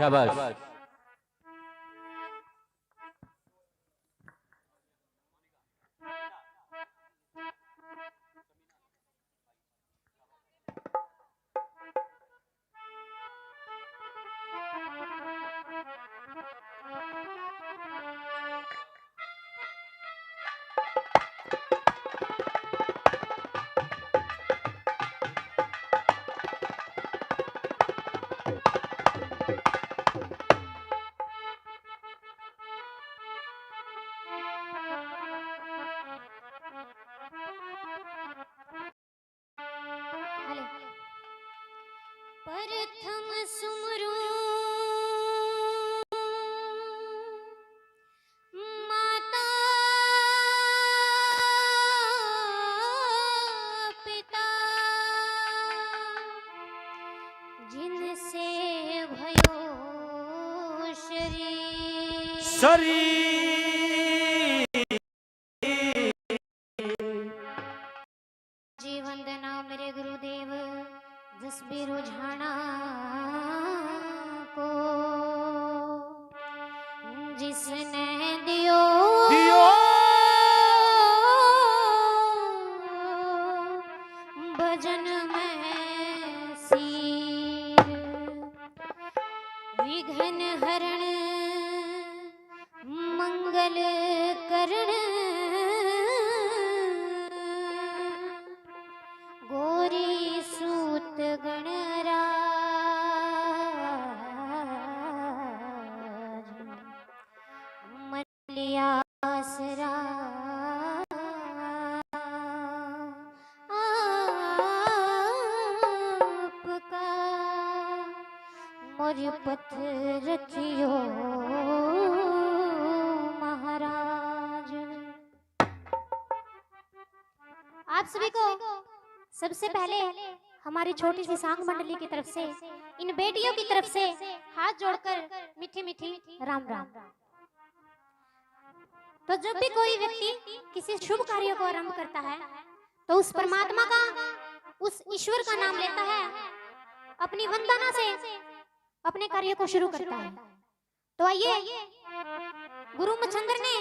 शाबाश। प्रथम सुमरू माता पिता जिनसे भयो शरीर जी वंदना मेरे गुरुदेव जसबीर झाणा को जिसने दियो भजन में सीर विघ्न हरण मंगल करण गोरी सूत गणराज मलियासरा आपका मोर पथ रखियो महाराज। आप सभी को सबसे पहले हमारी छोटी सी सांग मंडली की तरफ से इन बेटियों की तरफ से हाथ जोड़कर मीठी मीठी राम राम। तो जब भी कोई व्यक्ति किसी शुभ कार्य को आरंभ करता है तो उस परमात्मा का उस ईश्वर का नाम लेता है, अपनी वंदना से अपने कार्य को शुरू करता है। तो आइए गुरु मच्छंदर ने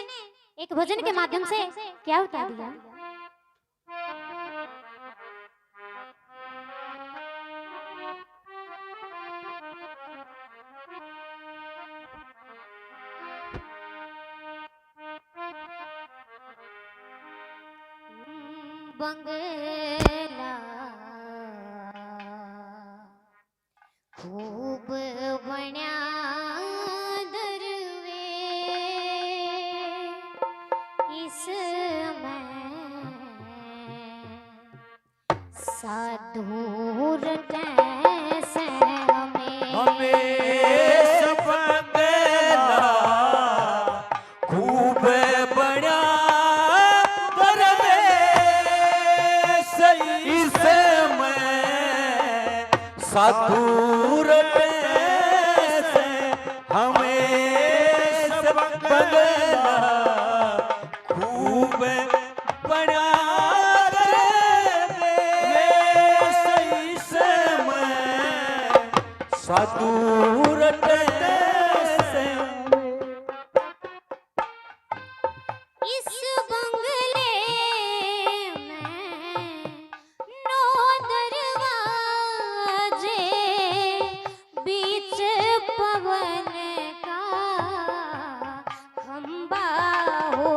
एक भजन के माध्यम से क्या बता दिया। बंगला खूब बण्या दरवे इसमें साधु कैसे हमें साधुर से हमें सब बंगला खूब बड़ा सही समय साधुर से इस बंगले में नौ दरवाजे बीच पवन का खंबा हो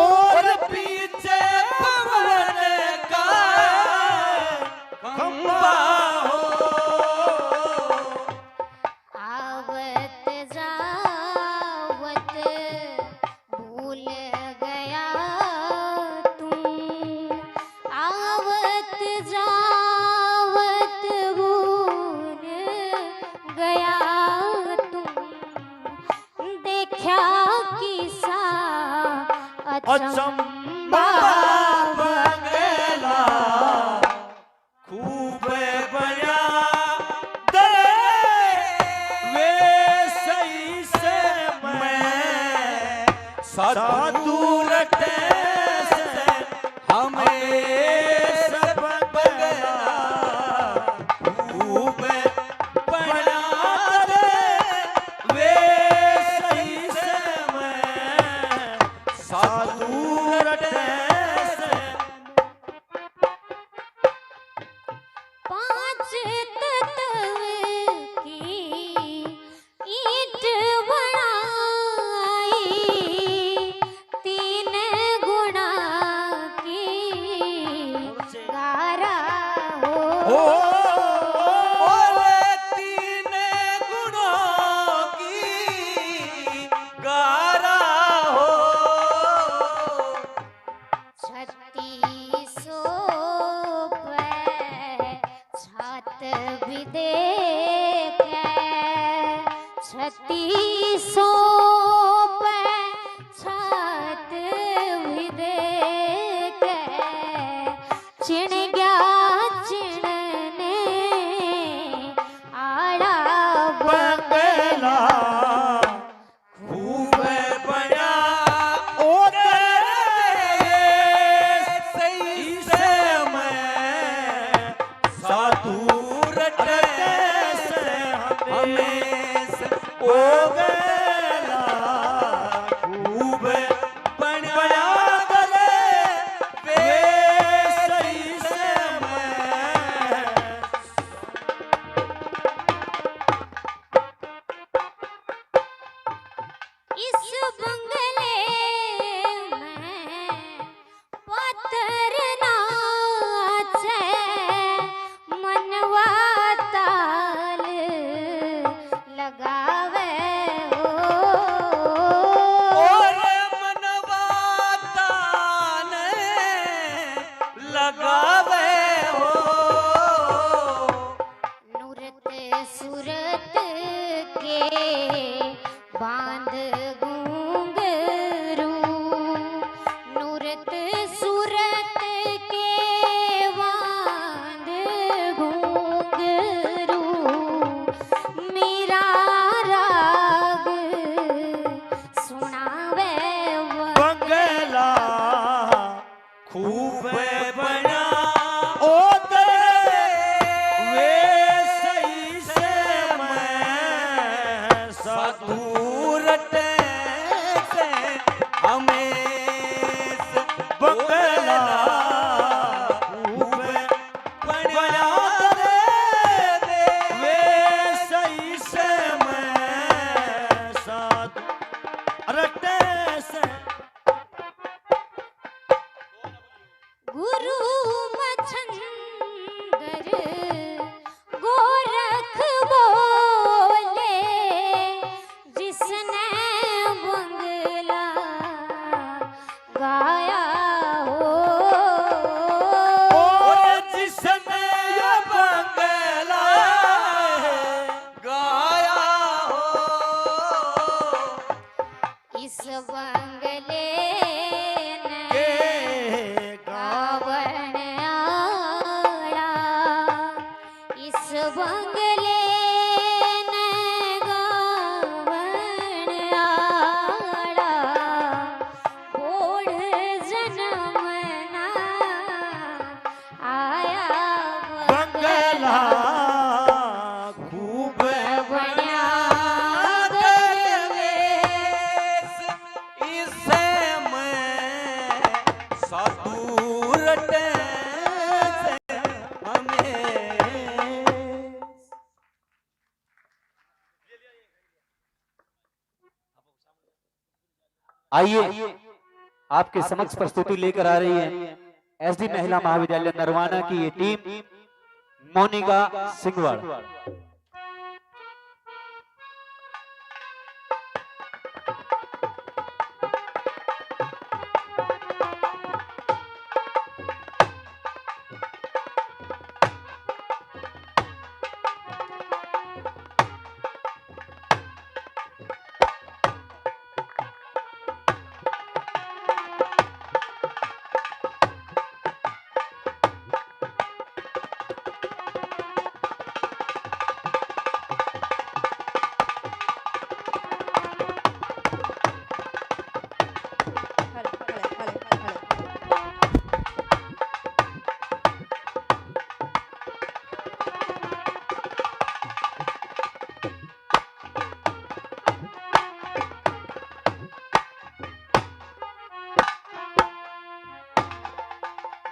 और पीछे पवन का खंबा हो आवत जावत भूल गया तुम आवत जावत भूल गया तुम देखा किसा अचंबा बंगला खूब बड़ा वे सही से मैं साधुर से हमें सब बंगला खूब बड़ा तत्व की ईंट बनाई, तीन गुणा की गारा हो। ओरे तीन गुणों की गारा हो। 3600 पे छात भी देखे, 3600 पे छात भी देखे, चिण गया चिणने आड़ा बंगला खूब बना ओ तेरे सही से मैं साधु रटे से हमें ओ गला खूब बना गले वे सही से मैं इस बंगले में पत्थर नाचे, मनवा ताल लगावे हो। और मनवा ताने लगावे हो। नूरत सूरत के बांध घूंघरू, नूरत सूरत के बांध घूंघरू, मेरा राग सुनावे बंगला खूब बना ओ तेरे वे सही से मैं साधु रटे से हमें बंगला खूब बना तेरे वे सही से मैं साधु रटे से गुरु मच्छंदर गोरख बोले, जिसने बंगला गाया हो। और जिसने ये बंगला गाया हो। इस बंगले ने के गावन आड़ा, इस बंगले ने गावन आड़ा, ओढ़ जन्मना आया बंगला खूब बना देश इसे मैं साधु रटे से हमें आइए आपके समक्ष प्रस्तुति लेकर आ रही है एसडी महिला महाविद्यालय नरवाना की ये टीम मोनिका सिंगवाड़।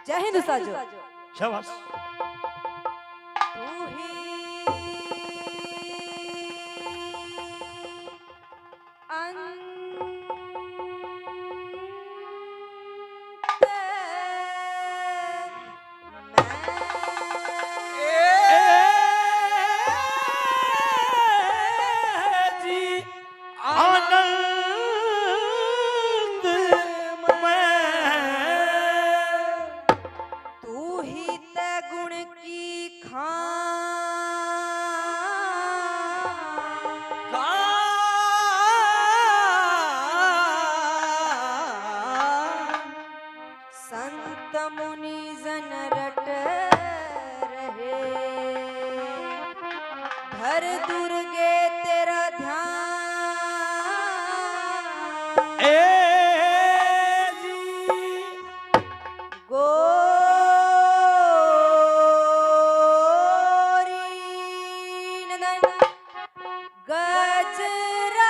जय हिंद साजो। शाबाश। तू हर दुर्गे तेरा ध्यान ए जी गोरी नंदन गजरा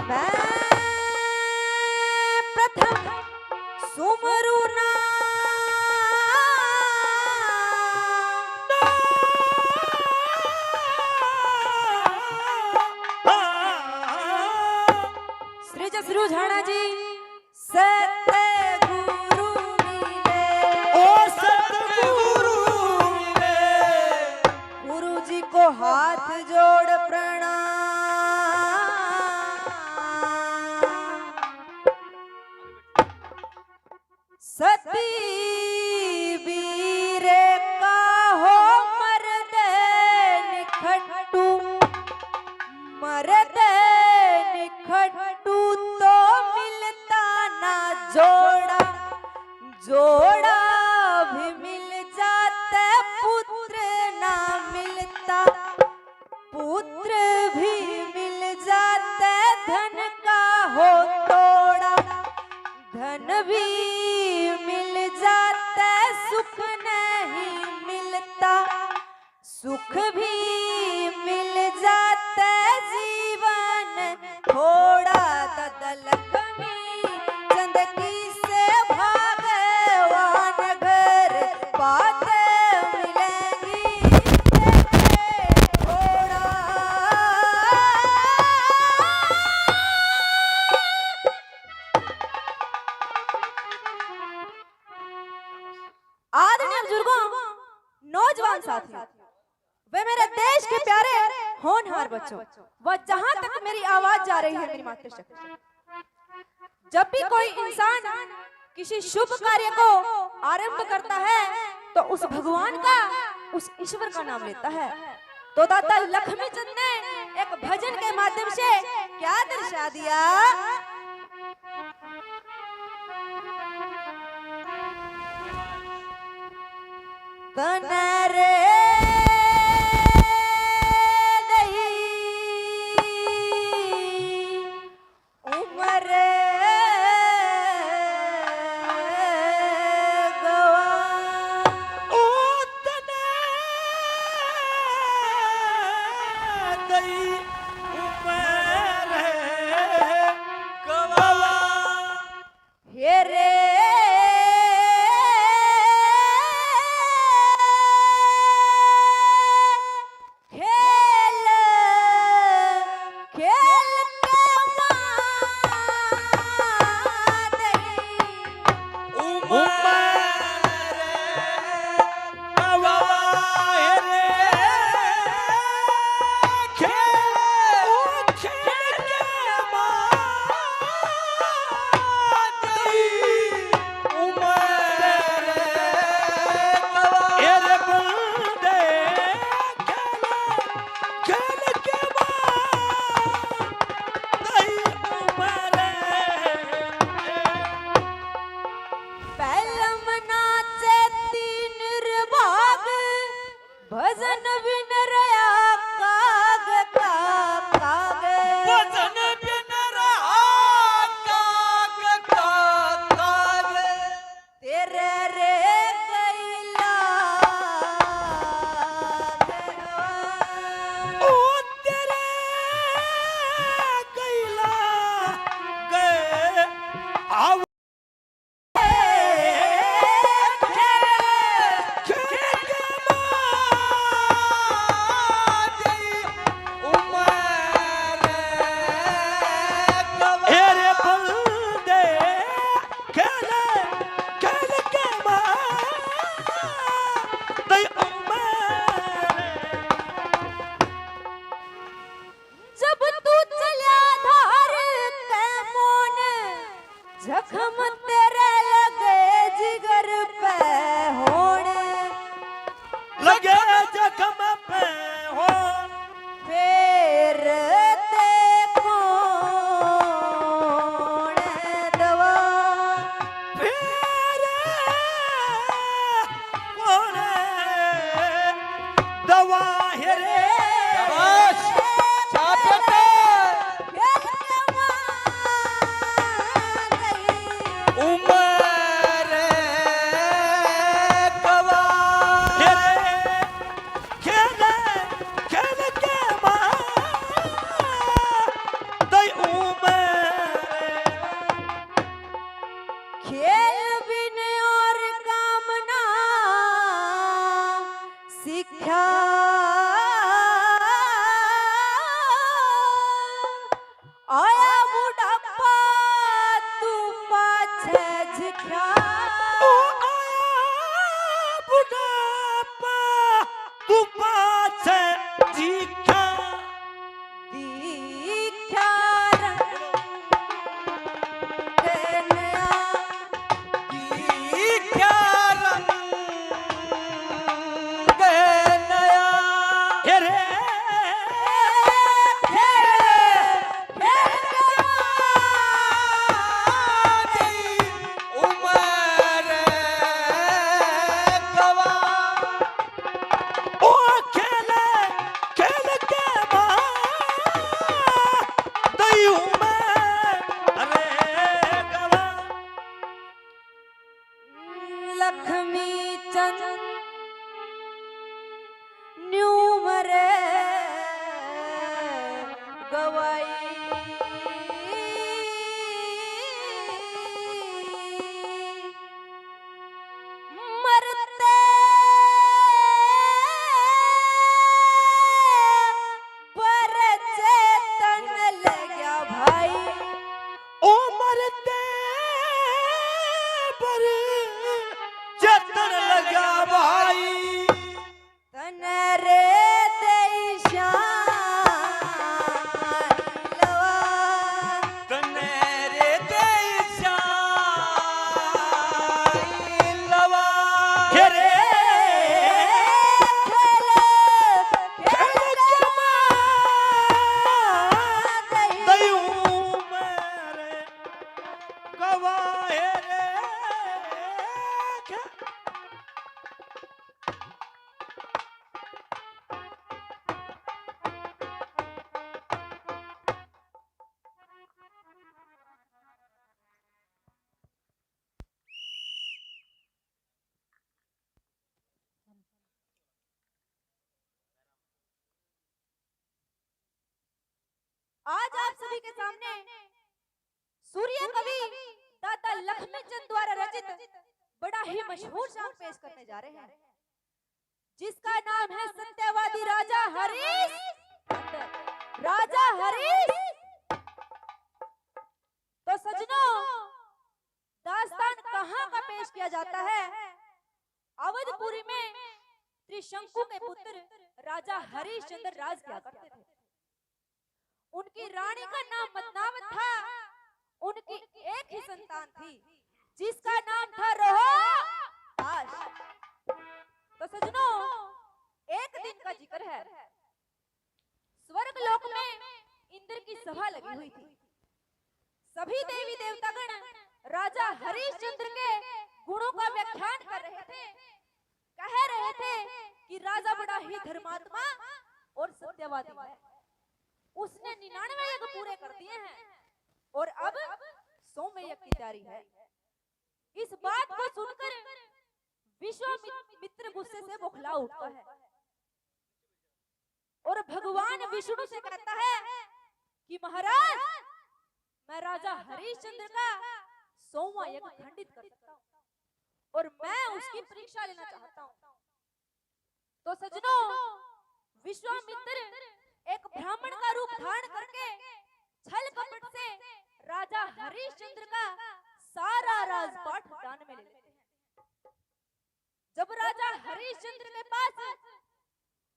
मैं प्रथम सुमरू श्री जसरू झाणा जी सत्य गुरु मिले ओ सतगुरु मिले गुरु जी को हाथ जोड़ प्रणाम सती वीरे का हो मर्द निखट्टू मर्द निखट्टू तो मिलता ना जोड़ा जोड़ा भी मिल जाता पुत्र ना मिलता पुत्र भी मिल जाता धन का हो तोड़ा धन भी मिल जाता सुख नहीं मिलता सुख भी मिल जाता जीवन थोड़ा दलक्ष्मी चंद की से भगवान घर बात मिलेंगी थोड़ा आदरणीय बुजुर्गों नौजवान साथी वे मेरे देश के प्यारे होनहार बच्चों वह जहां तक मेरी आवाज जा रही है मेरी मातृशक्ति जब भी कोई इंसान किसी शुभ कार्य को आरंभ करता है तो उस भगवान का उस ईश्वर का नाम लेता है तो दादा लक्ष्मीचंद ने एक भजन के माध्यम से क्या दर्शा दिया कनरे लक्ष्मी चंद न्यू मरे गवाई मरते पर चेतन लगा भाई ओ मरते पर चेतन लगा भाई तन रे देशान लवा तने रे देशाई लवा घेरे दयूं मेरे गवाए रे आज आप सभी के सामने सूर्य कवि दादा लक्ष्मीचंद द्वारा रचित बड़ा ही मशहूर शाम पेश करने जा रहे हैं, जिसका नाम है सत्यवादी राजा हरीश। राजा हरीश। तो सजनों, दास्तान कहाँ का पेश किया जाता है? अवधपुरी में त्रिशंकु के पुत्र राजा हरिश्चंद्र राज किया करते थे। उनकी रानी का नाम मदनावत था। उनकी एक ही संतान थी, जिसका नाम था रोहताश। तो सजनों, एक दिन का जिक्र है। स्वर्ग लोक में इंद्र की सभा लगी हुई थी। सभी देवी देवतागण राजा हरिश्चंद्र के गुणों का व्याख्यान कर रहे थे। कह रहे थे कि राजा बड़ा ही धर्मात्मा और सत्यवादी है। उसने 99 यज्ञ पूरे कर दिए हैं और अब 100वें यज्ञ की तैयारी है। इस बात को सुनकर विश्वामित्र गुस्से से बौखला उठता है और भगवान विष्णु से कहता है कि महाराज, मैं राजा हरिश्चंद्र का 100वां यज्ञ खंडित कर सकता हूँ और मैं उसकी परीक्षा लेना चाहता हूँ। तो सजनों, विश्वामित्र एक ब्राह्मण का रूप धारण करके छल कपट से राजा हरिश्चंद्र का सारा राजपाट दान में ले लेते हैं। जब राजा हरिश्चंद्र के पास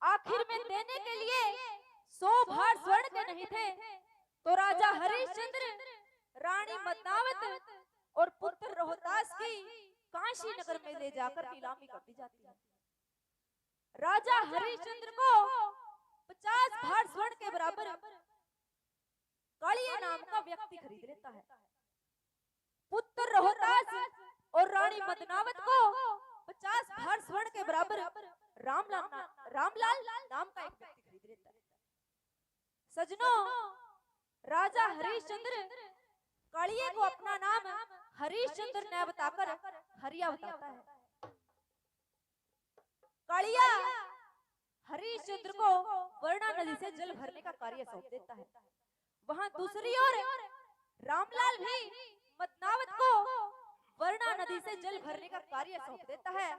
आखिर में देने के लिए 100 भार स्वर्ण के नहीं थे, तो राजा हरिश्चंद्र रानी मदनावत और पुत्र रोहतास की काशी नगर में ले जाकर नीलामी कर दी जाती है। राजा हरिश्चंद्र को 50 भार स्वर्ण के बराबर कालिया नाम का व्यक्ति खरीद लेता है। पुत्र रोहतास और रानी मदनावत को 50 भार स्वर्ण के बराबर रामलाल नाम का एक व्यक्ति खरीद लेता है। सजनों, राजा हरिश्चंद्र कालिया को अपना नाम हरिश्चंद्र ने बताकर हरिया बताता है। कालिया हरिश्चंद्र को वर्णा नदी से जल भरने का कार्य सौंप देता है। वहां दूसरी ओर रामलाल भी मदनावत को वर्णा नदी से जल भरने का कार्य सौंप देता है।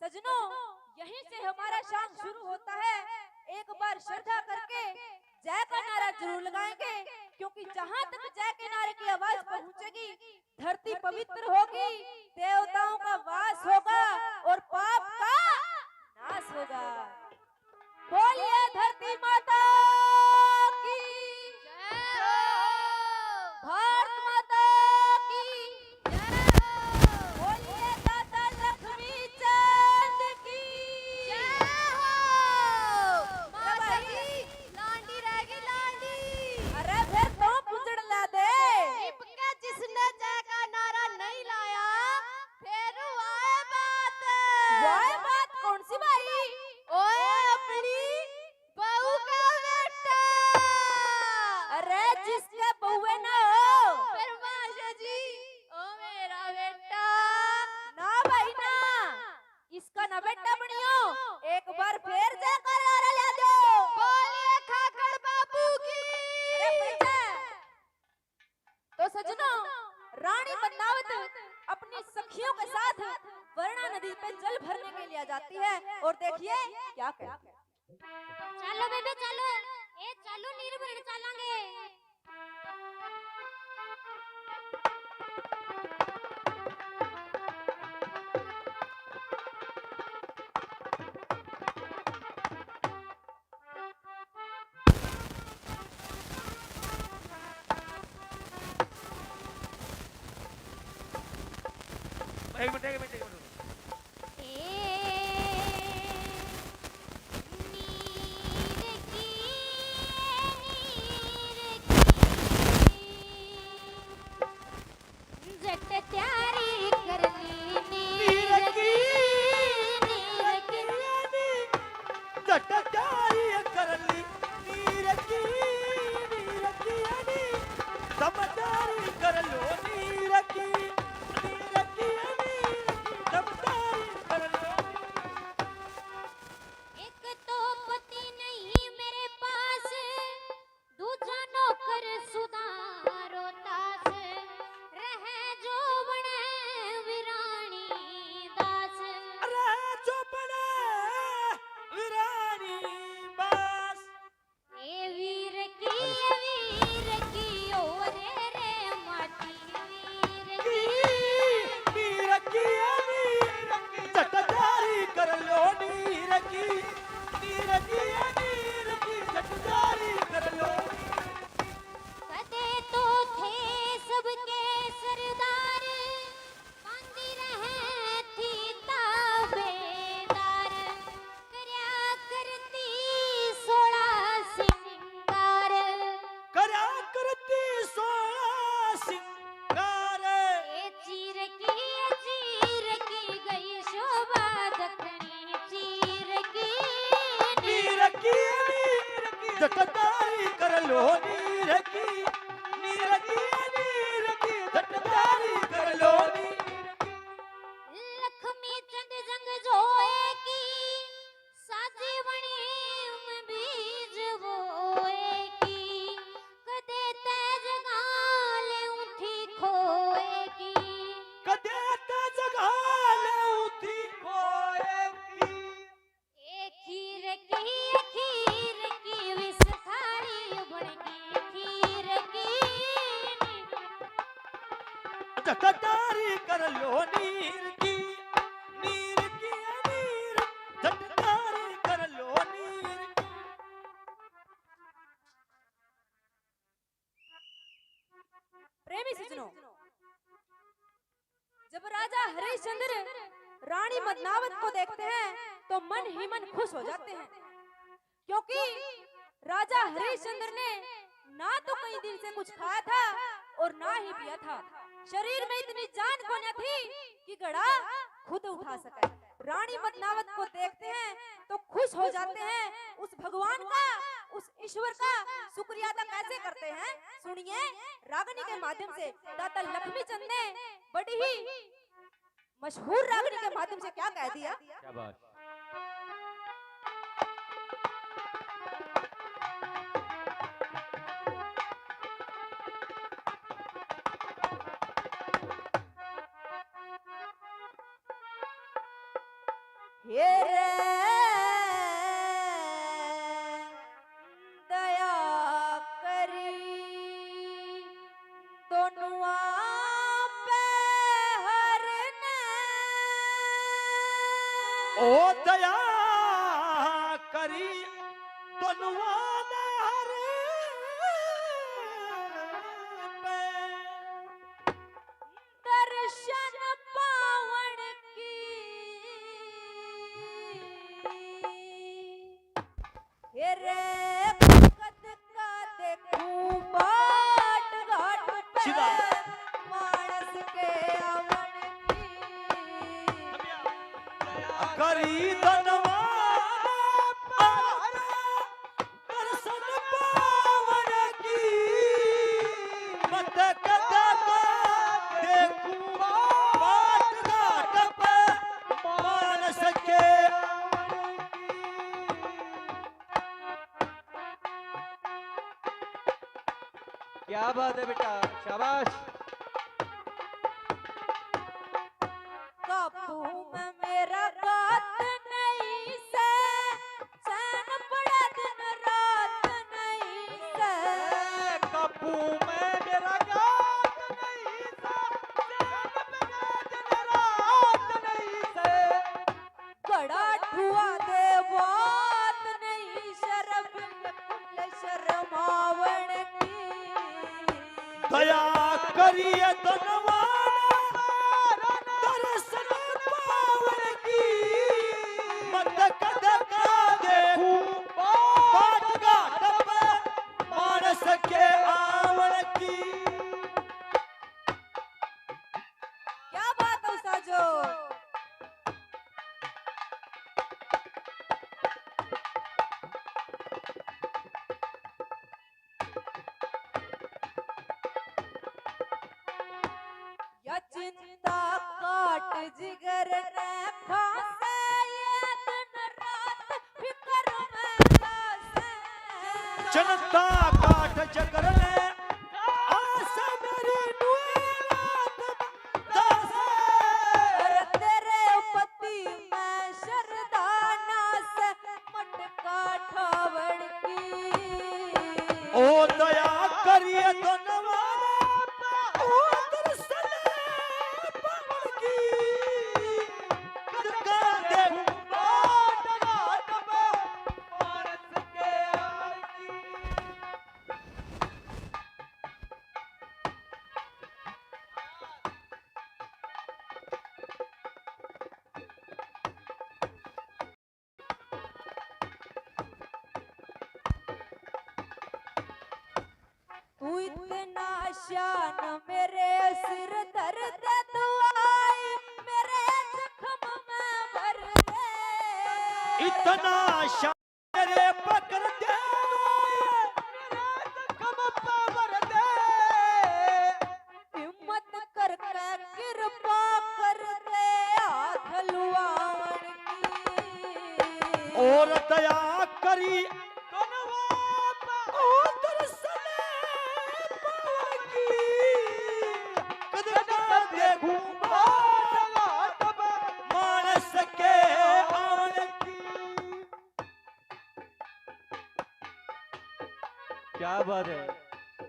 सजनों, यहीं से हमारा शाम शुरू होता है। एक बार श्रद्धा करके जय का नारा जरूर लगाएंगे, क्योंकि जहां तक जय के नारे की आवाज पहुंचेगी, धरती पवित्र होगी, देवताओं का वास होगा और पाप का नाश होगा। बोलिए धरती माता की जय हो, भारत माता की जय हो, बोलिए दादा लक्ष्मीचंद की जय हो। माता जी, लांडी रहेगी लांडी। अरे फिर तो पुजड़ ला दे। इनका जिसने जय का नारा नहीं लाया, फिर वाह बात कौन सी भाई? ओए अपनी बहू का बेटा। अरे जिसका बहुए ना हो, फिर माशा जी, ओ मेरा बेटा। ना भाई ना, ना बेटा बनियो, एक बार फिर से करार ले दो। बोलिए खाकर बाबू की। अरे बच्चा, तो सजनों, रानी पद्मावत अपनी सखियों के साथ वरुणा नदी पे जल भरने के लिए जाती है और देखिए क्या कहती है। चलो बेबे चलो, ए चलो निर्भर चलांगे। एक मिनट समझदारी कर लो नीर की, नीर की समझदारी कर लो। एक तो पति नहीं मेरे पास, दूजा नौकर सुधारो दास, रहे जो बने वीरानी दास। अरे जो बने वीरानी बास, ए वीर की ओ रे माटी नीर की समझदारी कर लो नीर की, नीर की समझदारी कर लो। कदे तो थे सबके सरदार, बांधी रहे थी ताबेदार, करया करती 16 सिंगार। करया करती 16 सिंगार, ए चीर की गई शोभा दखनी, चीर की नीर की समझदारी कर लो नीर की, नीर की समझदारी कर लो नीर की। लक्ष्मी चंद जंग जोए की, साजी बनी बीज बोए की, कदे तेज गाले उठी खोए की। कदे ते जगाल उठी खोएगी, ए खीर की विष थारी बड़की खीर की। समझदारी कर लो नीर की, नीर समझदारी कर लो नीर की। प्रेमी सजनों, जब राजा हरिश्चंद्र रानी पद्मावत को देखते हैं तो मन ही मन खुश हो जाते हैं, क्योंकि राजा हरिश्चंद्र ने ना तो कई दिन से कुछ खाया था और ना ही पिया था। शरीर में इतनी जान को न थी कि घड़ा खुद उठा सके। रानी पद्मावत को देखते हैं तो खुश हो जाते हैं। उस भगवान का, उस ईश्वर का शुक्रिया अदा कैसे करते हैं, सुनिए रागनी के माध्यम से। दाता लक्ष्मीचंद ने बड़ी ही मशहूर रागनी के माध्यम से क्या कह दिया। क्या बात। हे रे दया करी दोनुआ पे हरने। ओ दया करी दोनुआ ने हर पे, दर्शन पावन की हे रे कद का देखूं बाट घाट पे शिवा। मानस के अवन की। करी दोनुआ पार दर्शन पावन की, मत कदम देखूं बाट घाट पे मानस के क्या बात है बेटा, शाबाश। काबू में मेरा बात नहीं से, चैन पड़ा दिन रात नहीं से। काबू में मेरा गात नहीं सा, चैन पड़ा दिन रात नहीं से। बड़ा ठुआ दे बात नहीं, शर्म कुल शर्मावण की। दया करिए धनवाना, दर्शन पावन की। मत कद का देखूं बाट घाट पे, मानस के आवन की। क्या बात है साजो। या चिंता काट जिगर ने फांसे, ये दिन रात फिक्र में लासे। जनता काट जगर ने आस मेरी नुरात दासे। और तेरे पति मैं शरदाना से, मटका ठावड़ की। ओ दया करिए धनवाना, ओ दर्शन पावन की। कद का देखूं बाट घाट पे, मानस के आवन की। तू इतना शान मेरे सिर दर्द तू आई, मेरे जख्म में भर दे। इतना शान मेरे पकड़ दे, मेरा जख्म पे भर दे। हिम्मत करके कृपा कर दे आधलुआवन की। और दया करी ओ दर्शन पावन की। कद का देखूं बाट घाट पे, मानस के आवन की। क्या बात है,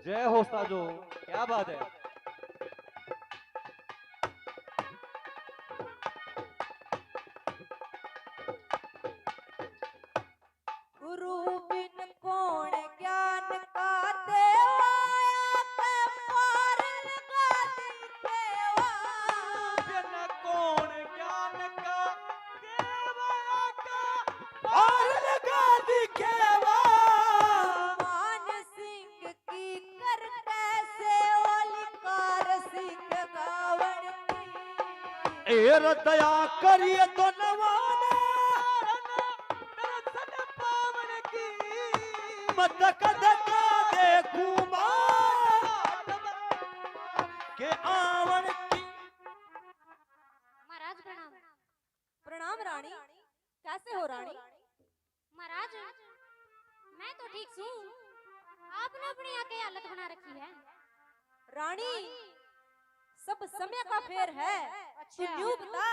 जय हो साजो, क्या बात है। गुरु बिन कौन ज्ञान का देवाया, के पार लगा दी देवा। बिन कौन ज्ञान का देवा का और लगा दिखेवा। मान सिंह की कर कैसे ओलिकार सिंह गावण की। एर दया करिए तो नवाना, दर्शन पावन की। मत कद का देखूं बाट के आवन की। महाराज प्रणाम। प्रणाम रानी। कैसे हो रानी? महाराज मैं तो ठीक हूँ, आपने अपनी यहाँ की हालत बना रखी है। रानी सब समय का फेर है। अच्छा। तू यूं बता,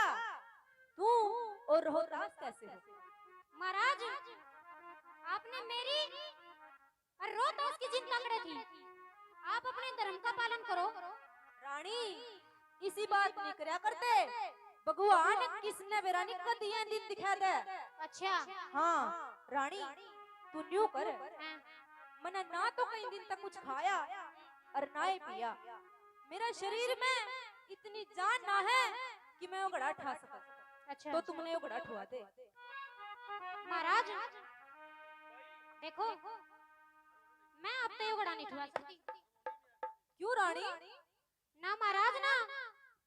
तू और रोहतास कैसे हो? महाराज आपने मेरी और रोहतास की चिंता करे थी, आप अपने धर्म का पालन करो। रानी इसी बात नहीं करया करते। भगवान किसने बेरानी कद ये दिन दिखा दे। अच्छा। हाँ रानी तू न्यू कर। हाँ। मैंने ना तो कई दिन तक कुछ खाया और ना ही पिया। मेरा शरीर में इतनी जान ना है कि मैं उगड़ा ठा सकूं। अच्छा। तो तुमने उगड़ा ठुआ दे। महाराज देखो, मैं अब तो उगड़ा नहीं ठुआ सकती। क्यों रानी? ना महाराज ना,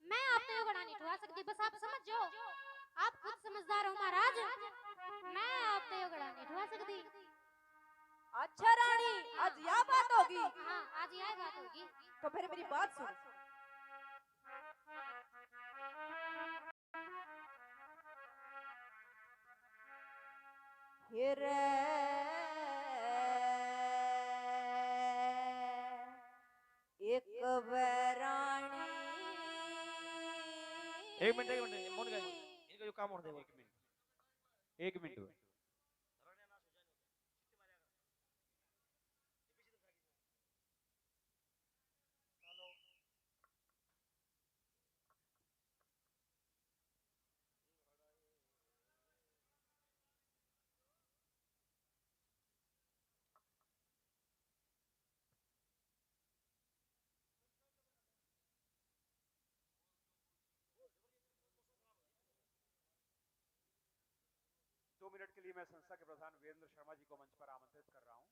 मैं आप तो उगड़ा नहीं ठुआ सकती। बस आप समझ जाओ, आप खुद समझदार हो महाराज। मैं आप तो उगड़ा नहीं ठुआ सकती। अच्छा रानी आज यह बात होगी। हाँ आज यह बात होगी। तो फिर मेरी बात सुन। एक मिनट मोन का इनका जो काम होता है वो 1 मिनट हुआ। दो मिनट के लिए मैं संस्था के प्रधान वीरेंद्र शर्मा जी को मंच पर आमंत्रित कर रहा हूं।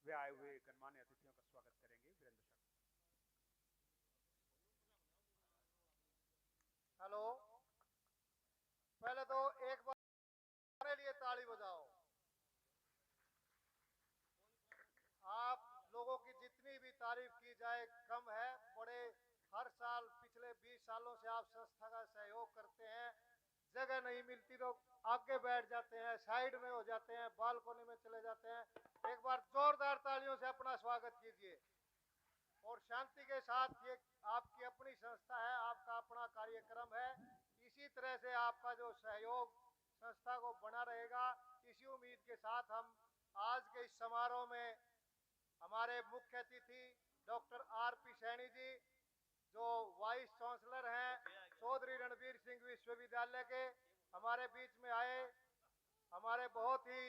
वे आए हुए गणमान्य अतिथियों का स्वागत करेंगे। वीरेंद्र शर्मा। हेलो, पहले तो एक बार मेरे लिए ताली बजाओ। आप लोगों की जितनी भी तारीफ की जाए कम है। बड़े हर साल पिछले 20 सालों से आप संस्था का सहयोग करते हैं। जगह नहीं मिलती तो आगे बैठ जाते हैं, साइड में हो जाते हैं, बालकोनी में चले जाते हैं। एक बार जोरदार तालियों से अपना स्वागत कीजिए। और शांति के साथ, ये आपकी अपनी संस्था है, आपका अपना कार्यक्रम है। इसी तरह से आपका जो सहयोग संस्था को बना रहेगा, इसी उम्मीद के साथ हम आज के इस समारोह में हमारे मुख्य अतिथि डॉक्टर आर.पी. सैनी जी, जो वाइस चांसलर हैं चौधरी रणबीर सिंह विश्वविद्यालय के, हमारे बीच में आए। हमारे बहुत ही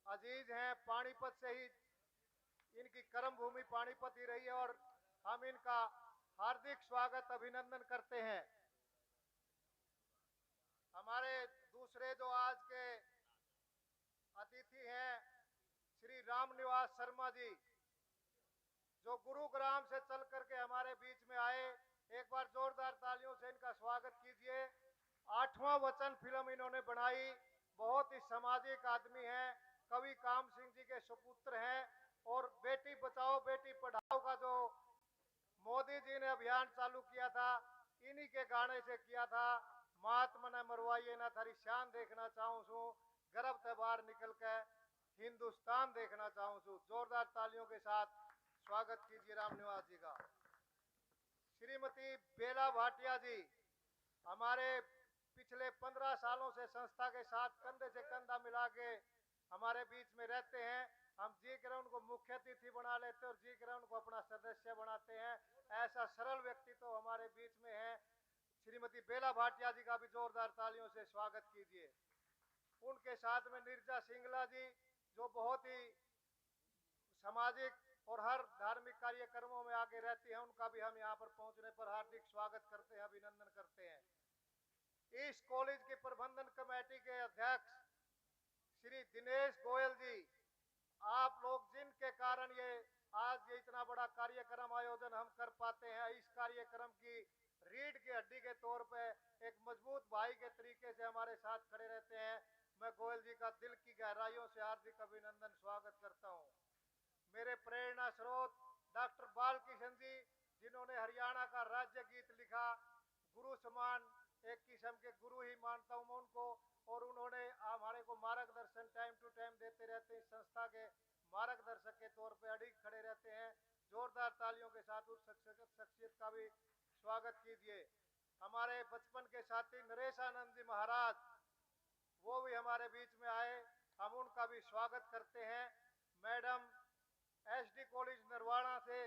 अजीज हैं, पानीपत से ही इनकी कर्म भूमि पानीपत ही रही है और हम इनका हार्दिक स्वागत अभिनंदन करते हैं। हमारे दूसरे जो आज के अतिथि हैं श्री रामनिवास शर्मा जी, जो गुरुग्राम से चल करके हमारे बीच में आए। एक बार जोरदार तालियों से इनका स्वागत कीजिए। 8वां वचन फिल्म इन्होंने बनाई। बहुत ही सामाजिक आदमी हैं, कवि काम सिंह जी के सुपुत्र हैं। और बेटी बचाओ बेटी पढ़ाओ का जो मोदी जी ने अभियान चालू किया था, इन्हीं के गाने से किया था। महात्मा ने मरवाइए ना थारी शान देखना चाहूं छू, गर्भ से बाहर निकल के हिंदुस्तान देखना चाहूं छू। जोरदार तालियों के साथ स्वागत कीजिए रामनिवास जी का। श्रीमती बेला भाटिया जी, हमारे पिछले 15 सालों से संस्था के साथ कंधे से कंधा मिला के हमारे बीच में रहते हैं। हम जी करें उनको मुख्य अतिथि बना लेते हैं और जी करें उनको अपना सदस्य बनाते हैं। ऐसा सरल व्यक्ति तो हमारे बीच में है। श्रीमती बेला भाटिया जी का भी जोरदार तालियों से स्वागत कीजिए। उनके साथ में नीरजा सिंगला जी, जो बहुत ही सामाजिक और हर धार्मिक कार्यक्रमों में आगे रहती हैं। उनका भी हम यहाँ पर पहुंचने पर हार्दिक स्वागत करते हैं, अभिनंदन करते हैं। इस कॉलेज की प्रबंधन कमेटी के अध्यक्ष श्री दिनेश गोयल जी, आप लोग जिनके कारण ये आज ये इतना बड़ा कार्यक्रम आयोजन हम कर पाते हैं, इस कार्यक्रम की रीढ़ की हड्डी के तौर पे एक मजबूत भाई के तरीके से हमारे साथ खड़े रहते हैं। मैं गोयल जी का दिल की गहराइयों से हार्दिक अभिनंदन स्वागत करता हूँ। मेरे प्रेरणा स्रोत डॉक्टर बालकिशन जी, जिन्होंने हरियाणा का राज्य गीत लिखा, गुरु समान, एक किस्म के गुरु ही मानता हूँ मैं उनको। और उन्होंने हमारे को मार्गदर्शन टाइम टू टाइम देते रहते हैं। संस्था के मार्गदर्शक के तौर पे अड़िग खड़े रहते हैं। जोरदार तालियों के साथ उस शख्सियत का भी स्वागत कीजिए। हमारे बचपन के साथी नरेश आनंद जी महाराज, वो भी हमारे बीच में आए, हम उनका भी स्वागत करते हैं। मैडम एसडी कॉलेज नरवाना से,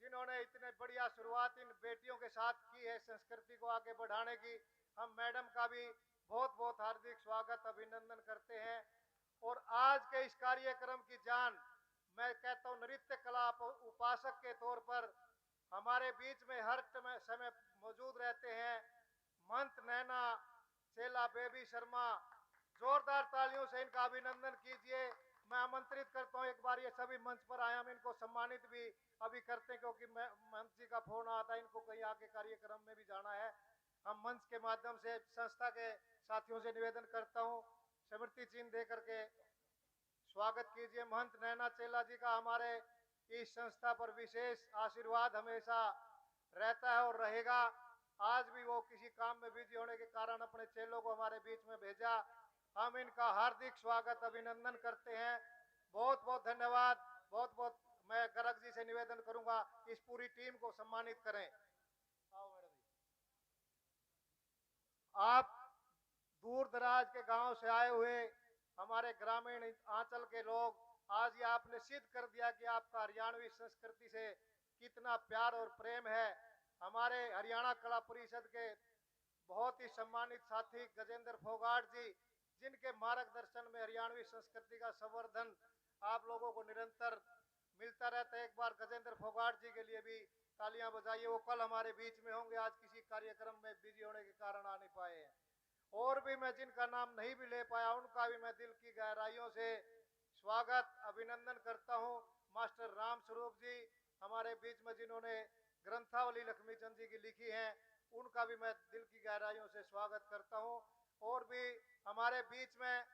जिन्होंने इतने बढ़िया शुरुआत इन बेटियों के साथ की है संस्कृति को आगे बढ़ाने की, हम मैडम का भी बहुत बहुत हार्दिक स्वागत अभिनंदन करते हैं। और आज के इस कार्यक्रम की जान, मैं कहता हूँ, नृत्य कला उपासक के तौर पर हमारे बीच में हर समय मौजूद रहते हैं महंत नैना चेला बेबी शर्मा। जोरदार तालियों से इनका अभिनंदन कीजिए। मैं आमंत्रित करता हूं, एक बार ये सभी मंच पर आए, हम इनको सम्मानित भी अभी करते हैं, क्योंकि मंच जी का फोन आता है, इनको कहीं आगे कार्यक्रम में भी जाना है। हम मंच के माध्यम से संस्था के साथियों से निवेदन करता हूं, स्मृति चिन्ह दे करके स्वागत कीजिए। महंत नैना चेला जी का हमारे इस संस्था पर विशेष आशीर्वाद हमेशा रहता है और रहेगा। आज भी वो किसी काम में बिजी होने के कारण अपने चेलों को हमारे बीच में भेजा। हम इनका हार्दिक स्वागत अभिनंदन करते हैं। बहुत बहुत धन्यवाद। बहुत बहुत मैं गर्ग जी से निवेदन करूंगा, इस पूरी टीम को सम्मानित करें। आओ मैडम जी। आप दूर दराज के गांव से आए हुए हमारे ग्रामीण आंचल के लोग, आज ये आपने सिद्ध कर दिया कि आपका हरियाणवी संस्कृति से कितना प्यार और प्रेम है। हमारे हरियाणा कला परिषद के बहुत ही सम्मानित साथी गजेंद्र फोगाट जी, जिनके मार्गदर्शन में हरियाणवी संस्कृति का संवर्धन आप लोगों को निरंतर मिलता रहता है। एक बार गजेंद्र फोगाट जी के लिए भी तालियां बजाइए। वो कल हमारे बीच में होंगे, आज किसी कार्यक्रम में बिजी होने के कारण आ नहीं पाए हैं। और भी मैं जिनका नाम नहीं भी ले पाया, उनका भी मैं दिल की गहराइयों से स्वागत अभिनंदन करता हूं। मास्टर राम स्वरूप जी हमारे बीच में, जिन्होंने ग्रंथावली लक्ष्मीचंद जी की लिखी है, उनका भी मैं दिल की गहराइयों से स्वागत करता हूं। और भी हमारे बीच में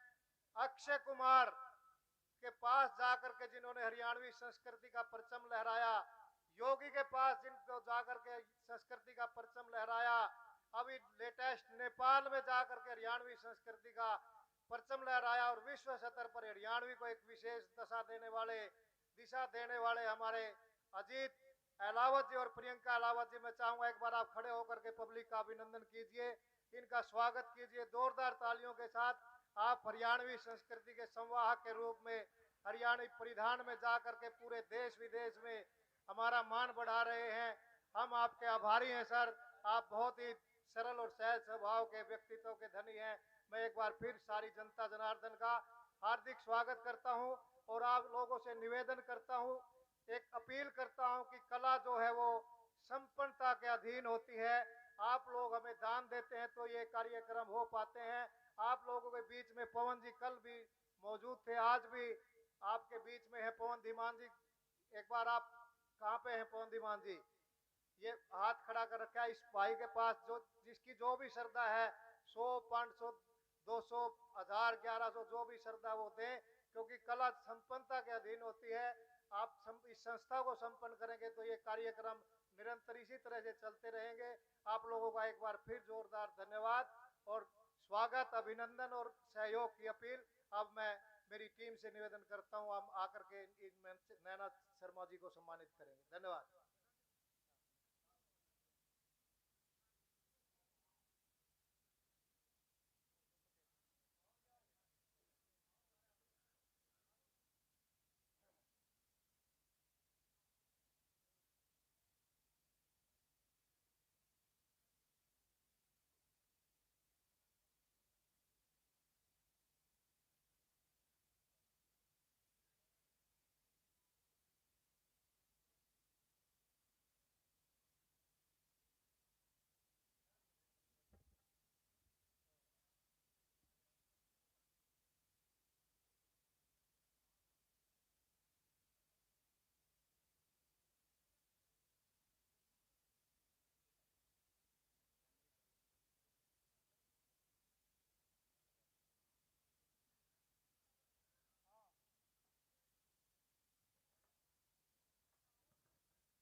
अक्षय कुमार के पास जाकर के जिन्होंने हरियाणवी संस्कृति का परचम लहराया, योगी के पास जिनको जाकर के संस्कृति का परचम लहराया, अभी लेटेस्ट नेपाल में जाकर के हरियाणवी संस्कृति का परचम लहराया और विश्व स्तर पर हरियाणवी को एक विशेष दिशा देने वाले हमारे अजीत अहलावत जी और प्रियंका अहलावत जी, मैं चाहूंगा एक बार आप खड़े होकर के पब्लिक का अभिनंदन कीजिए, इनका स्वागत कीजिए जोरदार तालियों के साथ। आप हरियाणवी संस्कृति के संवाहक के रूप में हरियाणवी परिधान में जाकर के पूरे देश विदेश में हमारा मान बढ़ा रहे हैं। हम आपके आभारी हैं सर। आप बहुत ही सरल और सहज स्वभाव के व्यक्तित्व के धनी हैं। मैं एक बार फिर सारी जनता जनार्दन का हार्दिक स्वागत करता हूं और आप लोगों से निवेदन करता हूं, एक अपील करता हूं कि कला जो है वो संपन्नता के अधीन होती है। आप लोग हमें दान देते हैं तो ये कार्यक्रम हो पाते हैं। आप लोगों के बीच में पवन जी कल भी मौजूद थे, आज भी आपके बीच में है पवन धीमान जी। एक बार आप कहाँ पे हैं पवन धीमान जी? ये हाथ खड़ा कर रखा है। इस भाई के पास जो जिसकी जो भी श्रद्धा है, 100, 500, 200, 1000, 1100 जो भी श्रद्धा वो दें, क्योंकि कला संपन्नता के अधीन होती है। आप इस संस्था को संपन्न करेंगे तो ये कार्यक्रम निरंतर इसी तरह से चलते रहेंगे। आप लोगों का एक बार फिर जोरदार धन्यवाद और स्वागत, अभिनंदन और सहयोग की अपील। अब मैं मेरी टीम से निवेदन करता हूं, हम आकर के नैना शर्मा जी को सम्मानित करेंगे। धन्यवाद।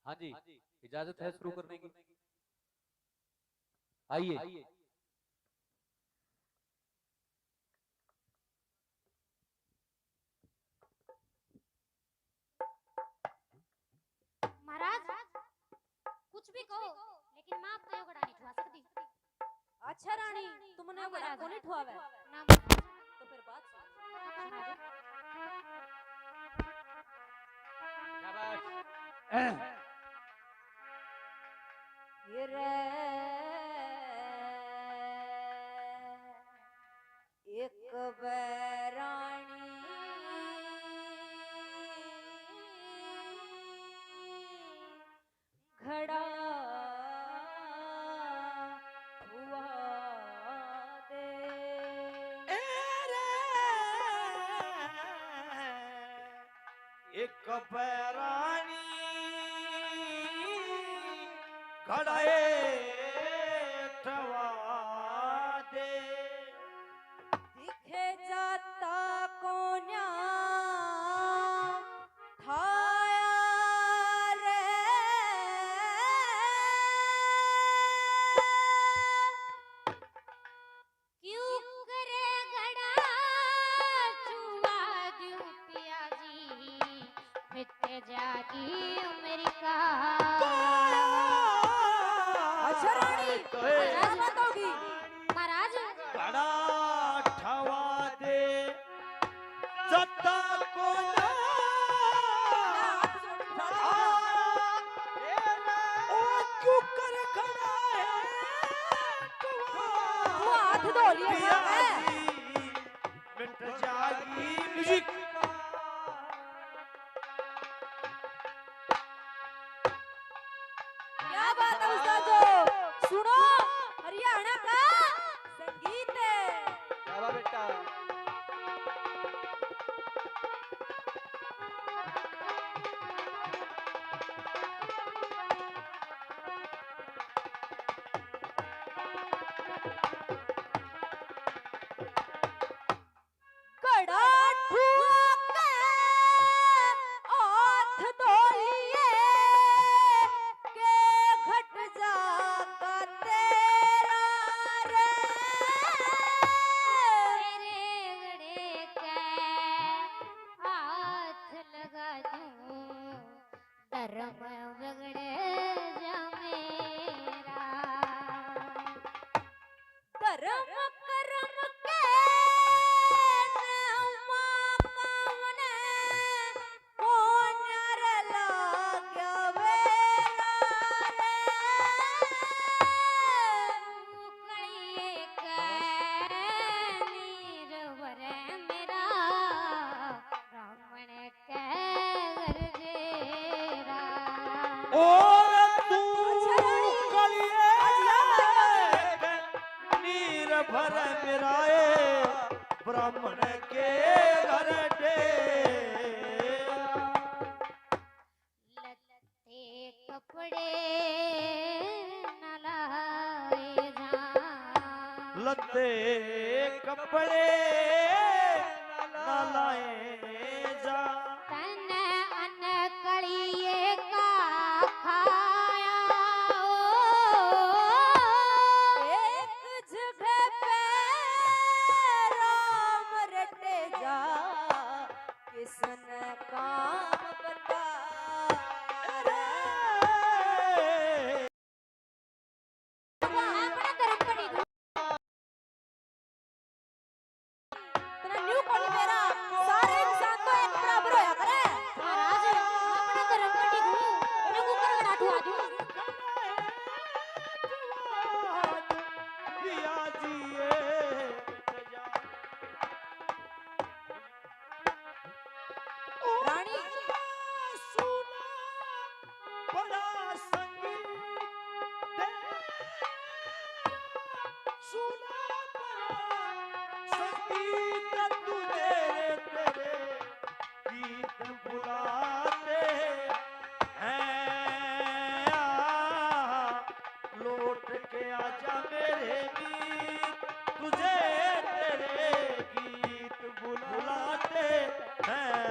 हाँ जी, इजाजत है शुरू करने की। आइए। महाराज कुछ भी कहो, लेकिन मैं आपका यो गड़ा नहीं ठुआ सकती। अच्छा रानी, तुमने बड़ा को नहीं ठुआवे ना तो फिर बात सुन। ये रे एक बैरानी घड़ा हुआ दे। एक पैरानी खड़ाए ठवा दे। दिखे जाता कोन्या थाया रे। क्यों करे गड़ा छुआ दूं पिया जी, मिट जागी अमेरिका। अच्छा बेटा। कड़ा ठुआ के हाथ धोलिए के घट जागा तेरा रे। तेरे गड़े के हाथ लगा दूं, धर्म बिगड़े जा मेरा। धर्म कर्म के नामा कामने कौन रे लाग्या वेरा रे। उकड़िए के नीरवर मेरा, ब्राह्मण के गरजेरा। और तू कलिए नीर भर मेराए ब्राह्मण के घर डेरा। लत्ते कपड़े न लाए जा, लत्ते कपड़े न लाए जा। तन अनकड़िए का खाया ओ। एक जगह पे राम रटे जा, किसन काम बताया रे। अपना धर्म पड़ी तू। तेरा न्यू कॉली मेरा सारे इंसान तो एक बराबर होया करे। महाराज अपना धर्म पड़ी तू, मैं कुकर करा ठुआ दूं। पिया जिए जा। रानी सुना बड़ा संगीत सुना बड़ा संगीत तुझे तेरे गीत बुलाते हैं। लौट के आजा मेरे गीत तुझे तेरे गीत बुलाते हैं।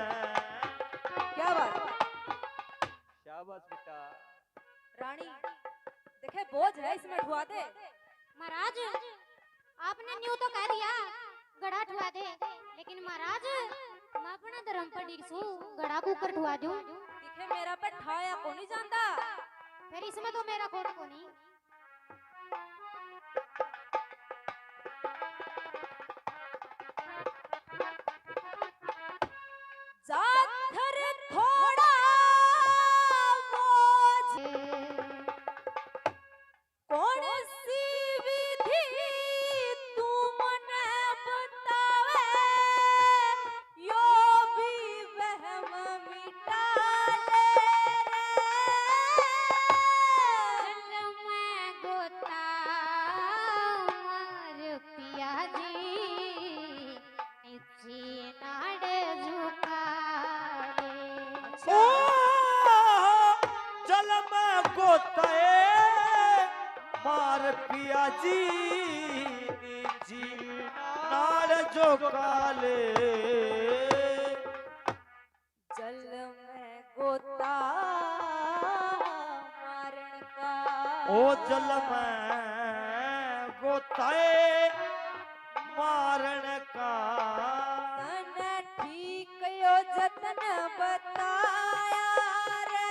क्या बात। शाबाश बेटा। रानी देखे बोझ है इसमें ढुआ दे। महाराज आपने न्यू तो कह दिया गड़ा ठुआ दे, लेकिन महाराज मैं अपना धर्म पड़ी सू, गड़ा कुकर ठुआ दूं। दिखे मेरा पे ठाया को नहीं जानता। फिर इसमें तो मेरा खोट को नहीं। जाथर थोड़ा बोझ कौन सी विधि तू मने बतावे, यो भी वहम मिटा ले रे। चल मैं गोता मार पिया जी, नीचे नाड़ झुका ओ चल मैं गोताए मार पिया जी नीची नाड़ जो काले। जल में गोता मारन का। ओ जल में गोताए मारण का। तन ठीक यो जतन बताया रे।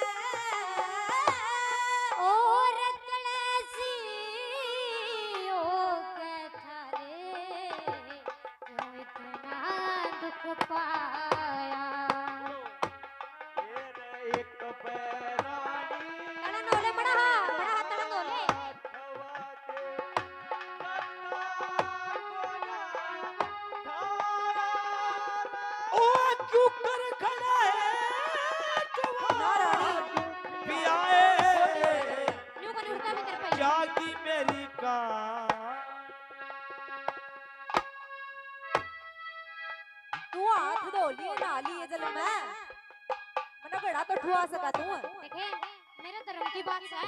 और कलेसी ओ थारे, क्यों इतना दुख पाया। तेरे एक पैरानी तड़न ओले बड़ा हाथ तड़न ओले। तू हाथ धो लिए ना लिए जल मैं मना घड़ा तो ठुआ सका तू देखे मेरे धर्म की बात है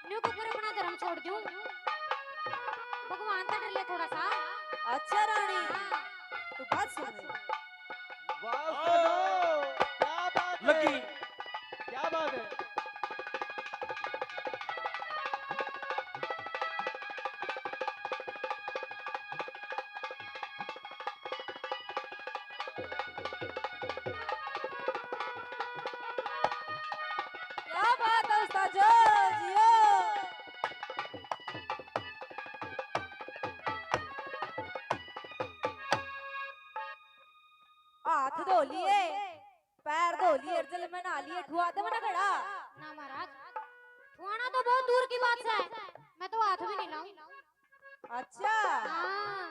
न्यू को पूरा अपना धर्म छोड़ दूं भगवान तो डर ले थोड़ा सा अच्छा रानी तू बात सुन रही वाह उस्ताद, क्या बात है लकी क्या बात है क्या बात है उस्ताद जो जियो हाथ धो लिए पैर धो लिए जल में नहा लिए ठुआ दे मना घड़ा ना महाराज ठुआना तो बहुत दूर की बात है मैं तो हाथ भी नहीं लाऊं अच्छा हाँ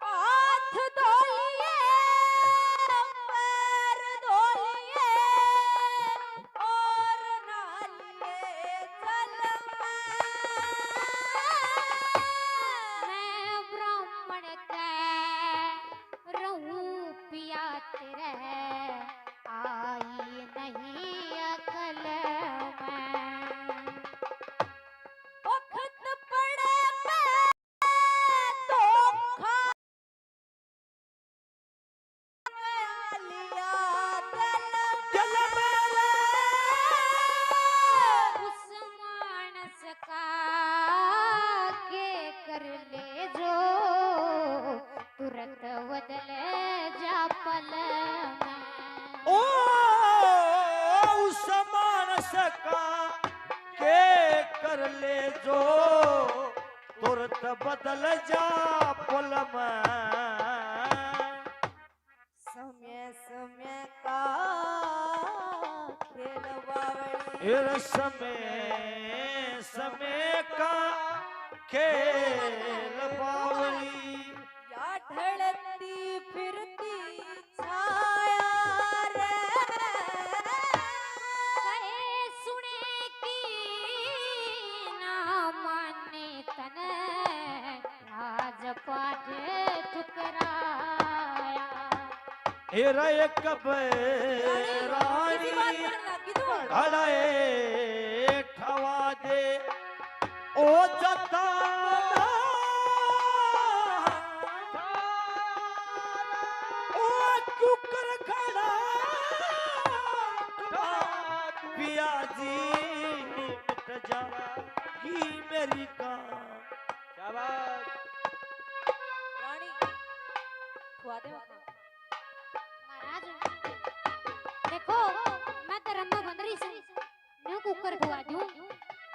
हाथ धो लिए पैर धो लिए और नहा लिए जल मैं ब्राह्मण के रहूं पिया तेरे आई नहीं अकल में वक्त पड़े पे धोखा लिया दिल मेरे उस मानस का के कर ले जो तुरंत बदले जा पल में ओ उस मानस का के कर ले जो तुरंत बदल जा पल में समय समय का खेल बावड़ी इर समय समय का खेल बावली या ढलती फिरती छाया रे कहे सुने की ना माने तन राजपाट ठुकराया हेरा एक किसी बात रानी करने लगी तू घड़े ठवा दे ओ जता ओ कुकर खड़ा पिया जी मिट जाएगी मेरी कान क्या बात रानी खुआ दे महाराज देखो मैं धर्म में बंद रही सी न्यू कुकर खुआ दूं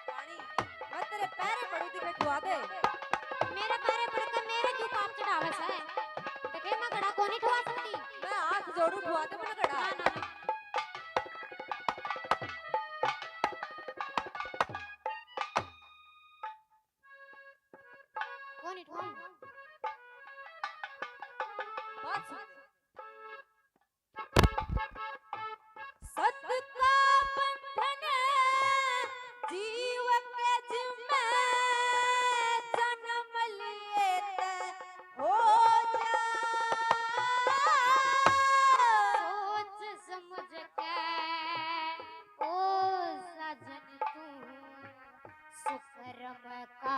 रानी मैं तेरे पैरे पड़ू दिखे खुआ दे मेरे पैरे पड़कर मेरे क्यों पाप चढ़ावे से देखे मैं घड़ा को नहीं खुआ सकती मैं हाथ जोड़ू खुआ दे मैंने ना कड़ा ना ना कौन नहीं खुआ बात सुन सत का बंधन जीव के जिम्मे जन्म लिए ते हो जा सोच समझ के ओ सजन तू सुकर्म का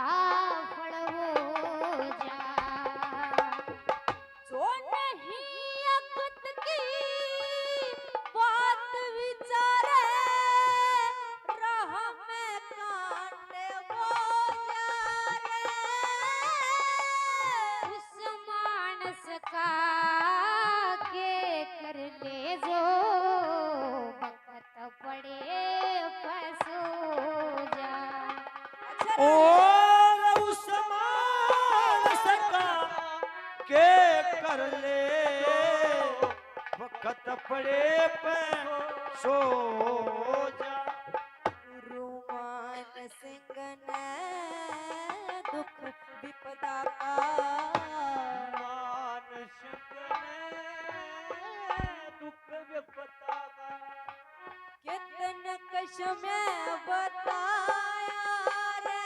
फल हो जा जो नहीं अकत की बात विचारे राह में कांटे वो जा रे उस मानस का के कर ले जो वक्त पड़े फसो जा अच्छा और उस मानस का के कर ले वक्त पड़े पे सो जा रुमान सिंह ने दुख विपदा का मानस ने दुख विपदा का कितन कश में बताया रे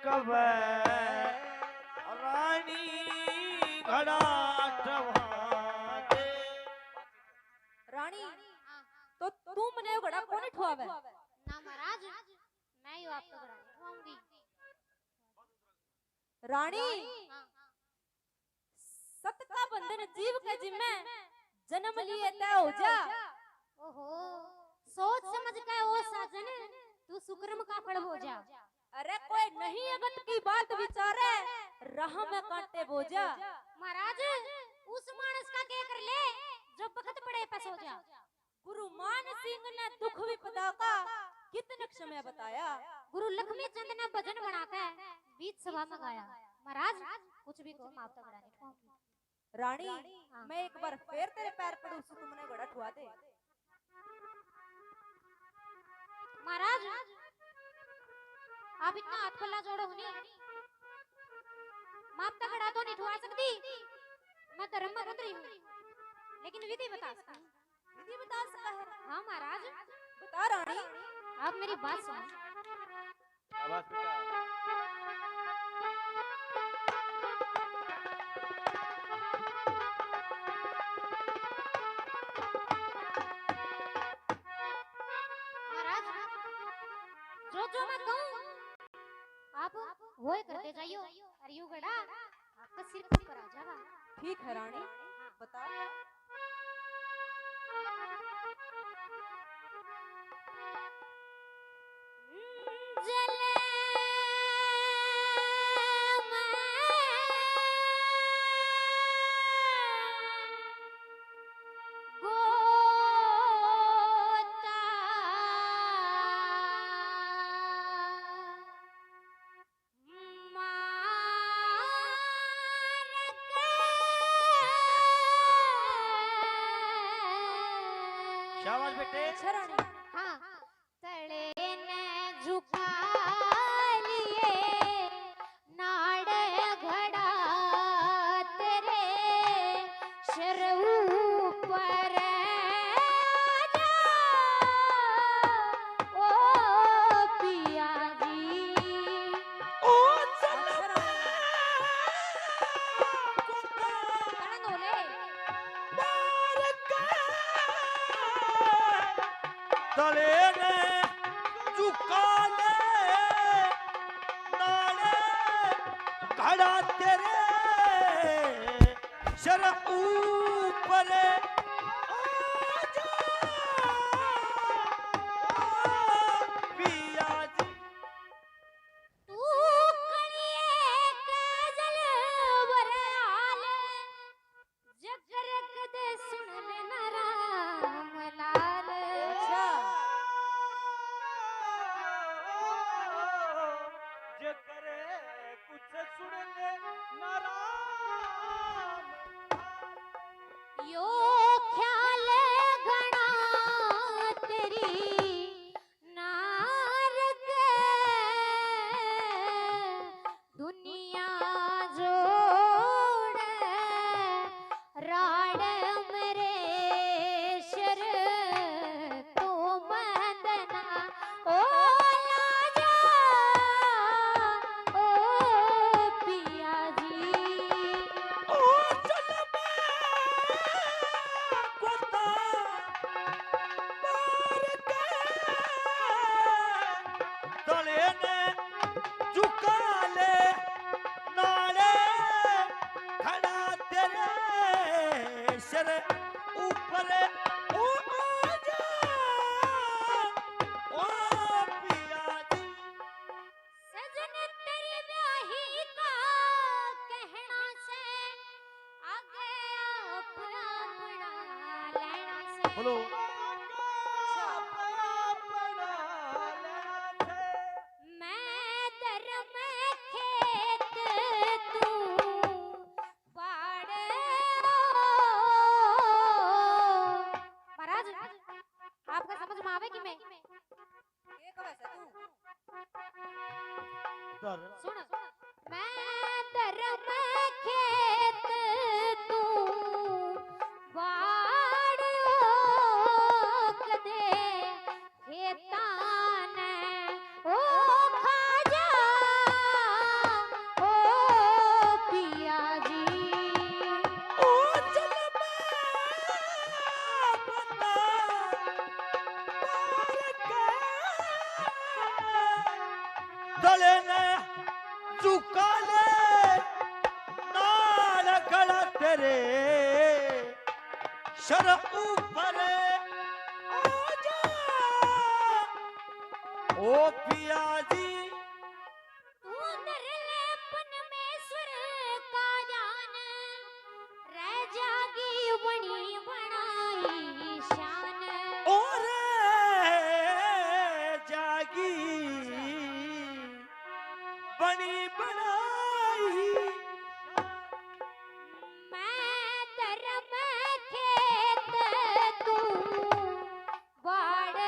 कवे रानी घड़ा टवादे। रानी तो तुम ने घड़ा कौन ठवावे? ना महाराज, मैं ही आपको घड़ा ठवाऊंगी। रानी हाँ, सत का बंधन जीव के जिम्मे, जन्म लिए तय हो जा। ओहो, सोच समझ के ओ साजन, तू सुकर्म का फल हो जा। अरे कोई नहीं अगत की बात विचारे, राह में कांटे बोझा। महाराज, उस मानस का क्या कर ले जो बखत पड़े पे सो जा। गुरु मान सिंह ने दुख विपदा का कितने समय बताया। गुरु लक्ष्मी चंद ने भजन बनाकर बीच सभा में गाया। महाराज, कुछ भी कहो, मैं आप तक घड़ा नहीं ठवाऊंगी। रानी हाँ। मैं एक बार फिर तेरे पैर पड़ू सो तुमने घड़ा ठुआ दे। महाराज, आप इतना हाथ पल्ला जोड़ो नहीं, मैं आप तक घड़ा तो नहीं ठुआ सकती। मैं धर्म में उतरी हूँ, लेकिन विधि बता सकती हूँ। विधि बता सका है? हाँ महाराज, बता रानी। आप मेरी बात सुनो। शाबाश बेटा। महाराज, जो मैं कहूँ आप वो ही करते जाइयो, और यूं घड़ा आपका सिर के ऊपर आ जाएगा। ठीक है रानी, बता। जले शाबाश बेटे। अच्छा रानी। हाँ, तले ने झुका लिए नाड़ घड़ा तेरे सिर ऊपर जा, ओ पिया जी। अच्छा रानी। कणन होले। तले ने झुका ले नाले घड़ा तेरे सर ऊपर आ जा, पिया जी। तू कणिए काजल वराल, जगर कदे सुन लेना राम लाल। अच्छा। जे करे कुछ सुन ले नाराम। यो ख्याल घना तेरी नार के, दुनिया जोड़ राड मेरे शर तो मदना। ओ लाजा, ओ पिया जी। ओ चल कोता मार के तले ने झुका ले नाले खड़ा तेरे सर ऊपर ओ आ जा, ओ पिया जी। सजन तेरी ब्याही का कहना से, आगे अपना अपना लेना से। बोलो। मैं दर में खेत, तू बाड़। महाराज, आपका समझ में आवे कि मैं के कवे से तू? दर सुन। मैं दर में खेत, तू बाड़। झुका ले नाल गला तेरे शर ऊपर आ जा ओ पिया जी तू निर्लेपन में स्वर का जान रह जागी बनी बनाई शान और जागी बनी बनाई मैं धर्म खेत तू वाड़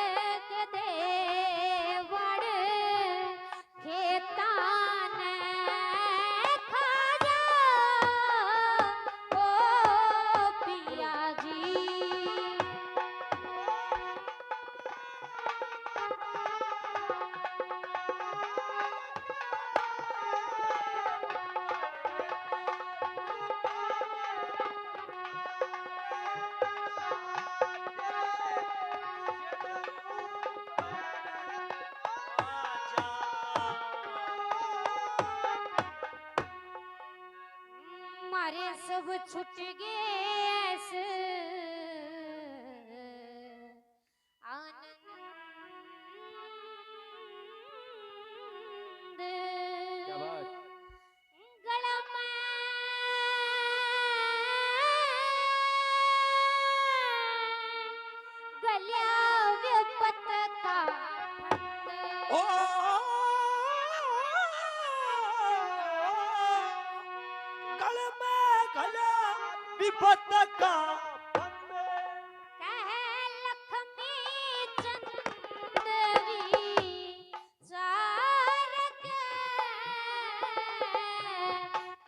के दे वाड़ खेतान खा जा ओ पिया जी मारे सब छुट गए ऐसे आनंद क्या बात गला में गल्या विपत का फंद। ओ गल में गला विपत का कह लक्ष्मी चंदवी चारक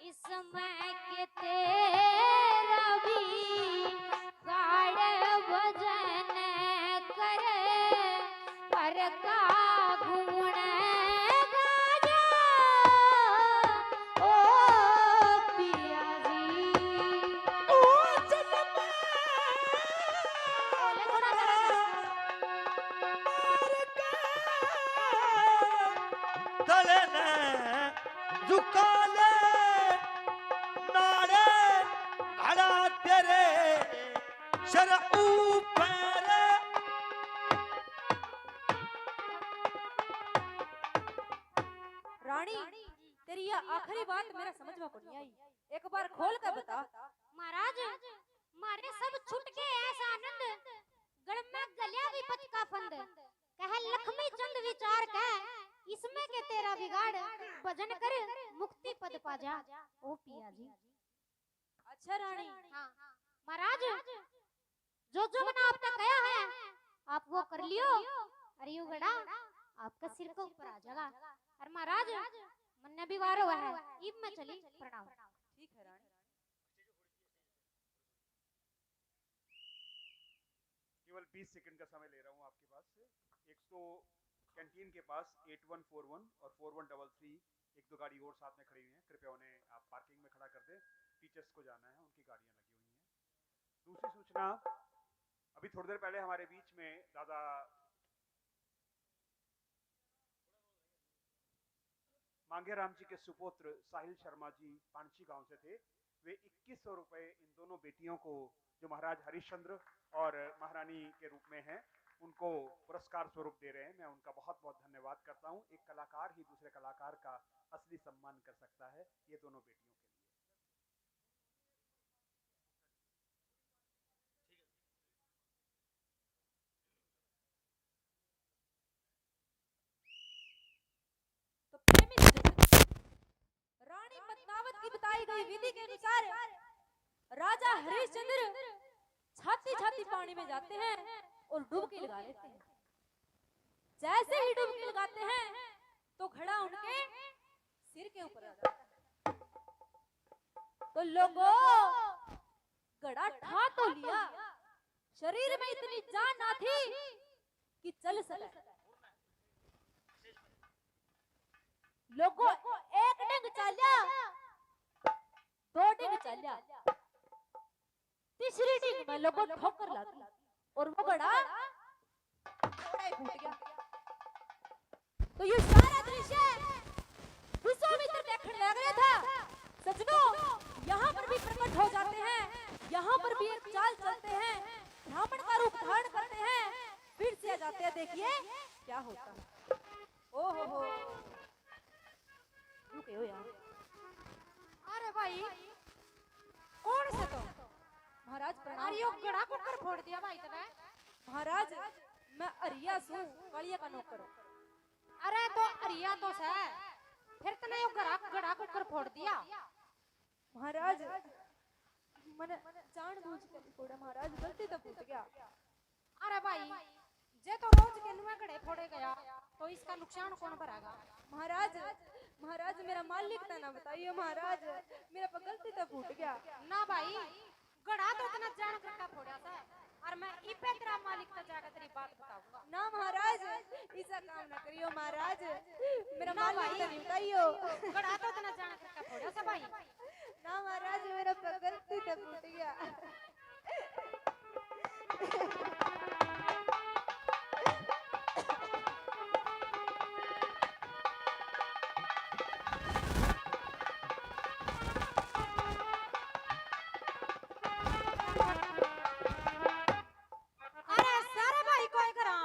इसमें के तेरा भी गाड़ भजन कर पर का गुण गाजा ओ पिया जी ओ चल बोले थोड़ा सा तले ने झुका ले नारे घड़ा तेरे शर ऊपर रानी तेरी यह आखिरी बात मेरा समझ में नहीं आई, एक बार खोल कर बता। महाराज मारे सब छूट के ऐसा आनंद गढ़ में गलिया विपत का फंद कह लक्ष्मी चंद विचार कह इसमें के तेरा बिगाड़ भजन कर मुक्ति पद पा जा ओ पिया जी। अच्छा रानी, हाँ महाराज जो जो मैंने आपने कहा है आप वो कर लियो अरे यू गड़ा आपका सिर के ऊपर आ जाएगा। और महाराज मन ने भी वार हुआ है ईब में चली प्रणाम। ठीक है रानी। केवल 20 सेकंड का समय ले रहा हूँ आपके पास से। एक तो कैंटीन के पास 8141 और 4133 एक दो गाड़ी और साथ में खड़ी हुई हैं, कृपया उन्हें आप पार्किंग में खड़ा कर दें। टीचर्स को जाना है, उनकी गाड़ियां लगी हुई हैं। दूसरी सूचना, अभी थोड़ी देर पहले हमारे बीच में दादा मांगेराम जी के सुपुत्र साहिल शर्मा जी पांची गांव से थे। वे 2100 रुपए इन दोनों बेटियों को जो महाराज हरिश्चंद्र और महारानी के रूप में हैं उनको पुरस्कार स्वरूप दे रहे हैं। मैं उनका बहुत बहुत धन्यवाद करता हूं। एक कलाकार ही दूसरे कलाकार का असली सम्मान कर सकता है, ये दोनों बेटियों के लिए। तो प्रेमी सज्जन, रानी पद्मावत की बताई गई विधि के अनुसार राजा हरिश्चंद्र छाती छाती पानी में जाते हैं और डुबकी लगा लेते हैं। जैसे ही डुबकी लगाते हैं तो घड़ा उनके सिर के ऊपर आ जाता है। तो लोगों घड़ा ठा तो लिया, शरीर में इतनी जान ना थी कि चल सके। लोगों एक डिंग चलिया, दो डिंग चलिया, तीसरी डिंग में लोगों ठोकर लगी और वो घड़ा थोड़ा ही फूट गया। तो ये सारा दृश्य विश्वामित्र देखने लग रहा था। सजनों, यहाँ पर भी प्रकट हो जाते हैं, यहाँ पर भी एक चाल चलते हैं, ब्राह्मण का रूप धारण करते हैं, फिर से आ जाते हैं। देखिए क्या होता है। ओहो, रुके हो यार। अरे भाई कौन से तो महाराज प्रणाम। अरे यो गड़ा कुकर फोड़ दिया भाई तने। महाराज मैं अरिया सू, कालिया का नौकर हूं। अरे तो अरिया तो से फिर तने यो गड़ा कुकर फोड़ दिया। महाराज मैंने जानबूझ के नहीं फोड़ा महाराज, गलती तो फूट गया। अरे भाई जे तो रोज के नुए गड़े फोड़े गया तो इसका नुकसान कौन भरेगा? महाराज महाराज मेरा मालिक था ना, बताइए महाराज, मेरा पर गलती तो फूट गया। ना भाई गड़ा तो इतना जान करके फोड़ा था और मैं इपे तेरा मालिक तक जाकर तेरी बात बताऊंगा। ना महाराज ऐसा काम ना करियो महाराज, मेरा ना मालिक भाई। तो नहीं बताइयो। गड़ा तो इतना जान करके फोड़ा था भाई। ना महाराज मेरा पर गलती तो फूट गया। अरे सारे भाई कोई करा।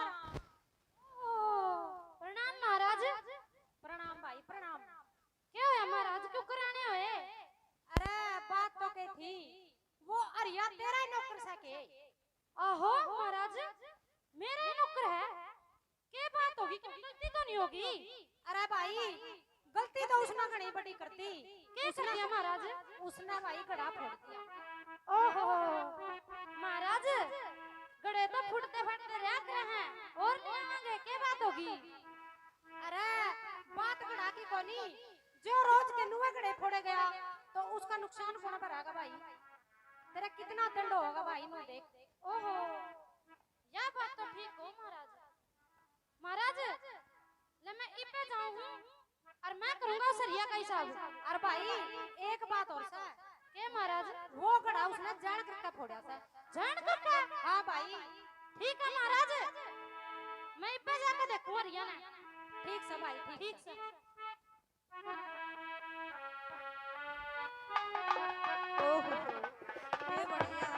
प्रणाम महाराज। प्रणाम भाई प्रणाम। क्या होया महाराज, क्यों कराने होए? अरे बात तो के थी वो अरिया तेरा ही नौकर सके। आहो महाराज मेरा ही नौकर है, क्या बात होगी? कोई गलती तो नहीं होगी? अरे भाई गलती तो उसने घनी बड़ी करती। क्या कर दिया महाराज? उसने भाई गड़ा फोड़ दिया। ओहो महाराज गड़े तो फुटते फटते रहते हैं और नहीं आएंगे, क्या बात होगी? अरे बात गड़ा की कोनी, जो रोज के नुए गड़े फोड़े गया तो उसका नुकसान कौन भरेगा भाई? तेरा कितना दंड होगा भाई नु देख। ओहो यह बात तो ठीक हो महाराज। महाराज ले मैं इपे जाऊं और मैं करूंगा सरिया का हिसाब। और भाई एक बात और सा के महाराज, वो गड़ा उसने जान करके फोड़ा था। जान करके? हाँ भाई। ठीक है महाराज, मैं इपे जाके देखूं हरिया ने। ठीक से भाई ठीक से। ओहो ये बढ़िया।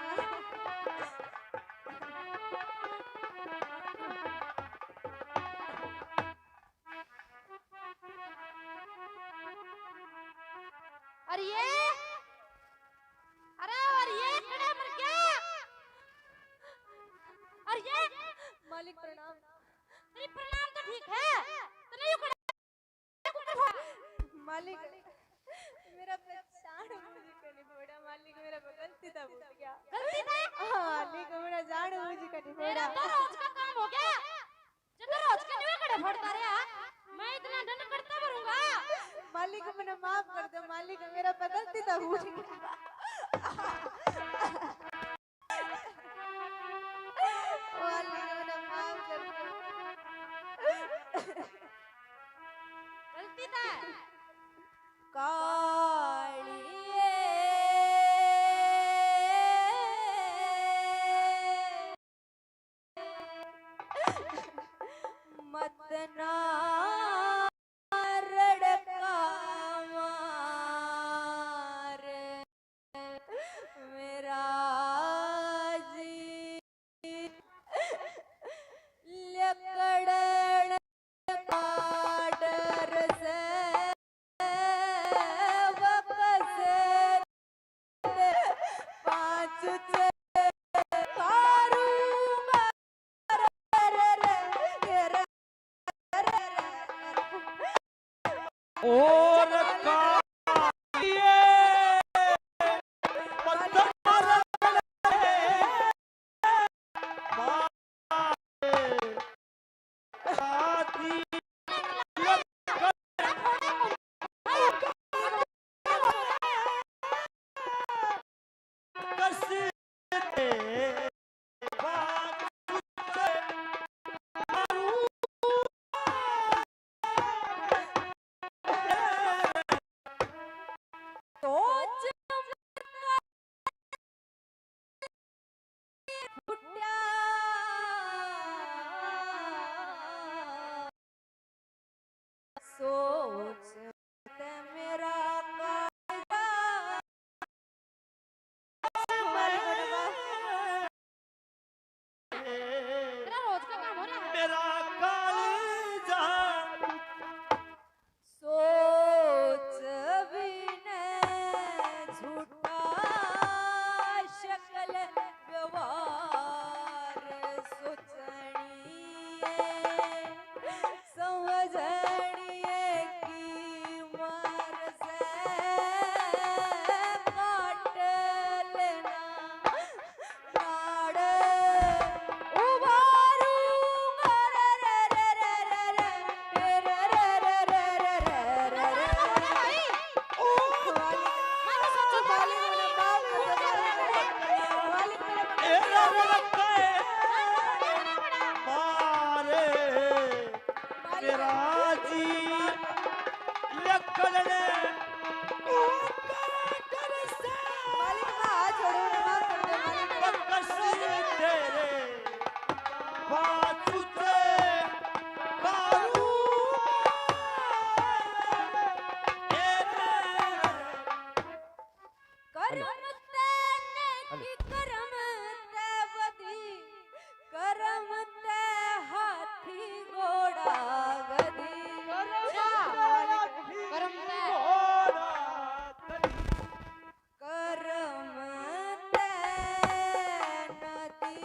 अरे ये कड़े मर गया। अरे ये मालिक प्रणाम। तेरी प्रणाम तो ठीक है, तो नहीं मालिक मेरा पहचान मुझे करनी पड़ा। मालिक मेरा पर गलती था फूट गया। गलती था? मालिक मेरा जान मुझे करनी मेरा पड़ा। तो रोज का काम हो गया। जब रोज के नुए कड़े फोड़ता रहा मैं इतना दंड करता भरूंगा। मालिक मैंने माफ कर दो। मालिक मेरा पर गलती था फूट गया। मालिक मैंने माफ कर दो। गलती था? कालिए मत ना रड़का मार मेरा जी लकड़न का डर से पाँच कारूंगा और कालिए पत्थर साथी सोच करम ते की करम ते बदी करम ते हाथी घोड़ा गधी करम ते करम ते नदी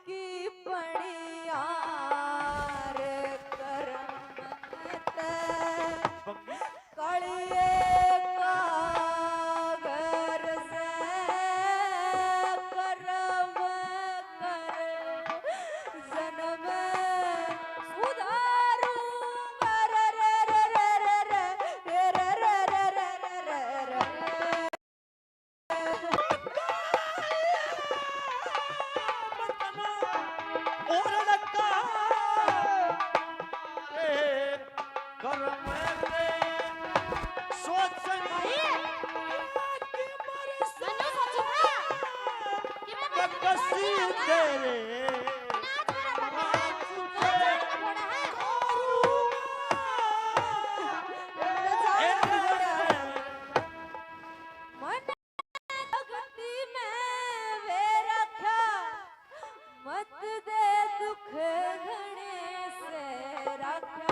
की पणियार करम ते कलिए कागर से करम कर जन्म सुधारूंगा रे रे रे रे रे रे रे रे रे रे रे रे रे। मैंने सोचा था कि मैं बस तेरे नाच मेरा बड़ा है सोचा का घोड़ा है मन भक्ति में वे रखा मत दे दुख घने से रखा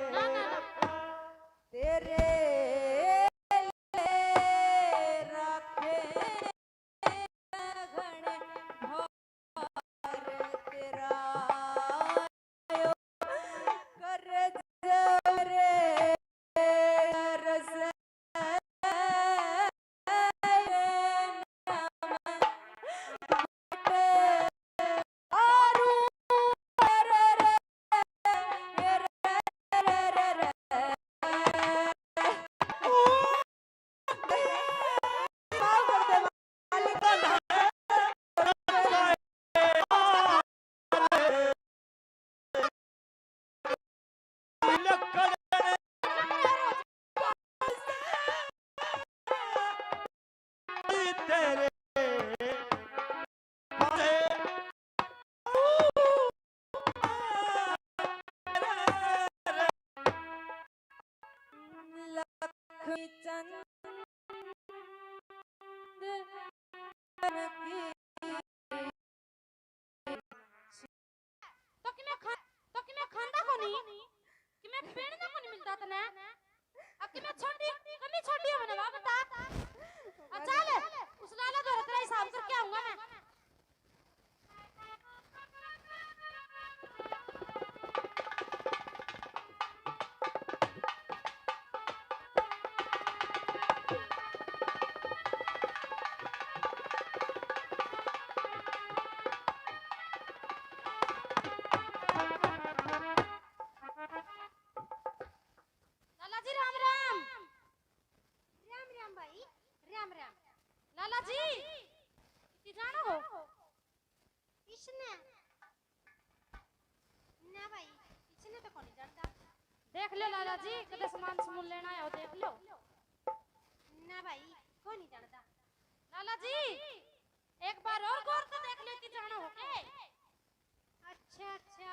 ना ना ना तेरे ले रखे घने भार तेरा आयो कर जरे रस आरू रे रे रे रे रे रे माफ कर दे मालिक लक्ष्मी चंद तो कि मैं खांदा को नहीं कि मैं पेड़ ना को नहीं मिलता तने अब कि मैं छोटी कमी छोटी है मैंने बता अच्छा ले उस लाला जो तेरा हिसाब करके आऊंगा मैं लाला जी राम राम राम राम भाई राम राम लाला जी किती जानो हो इसने ना भाई इसने तो कोनी जानता देख लो लाला जी कदे सामान समून लेना है देख लो ना भाई कोनी जानता लाला जी एक बार और गौर से देख लो कि जानो हो के अच्छा अच्छा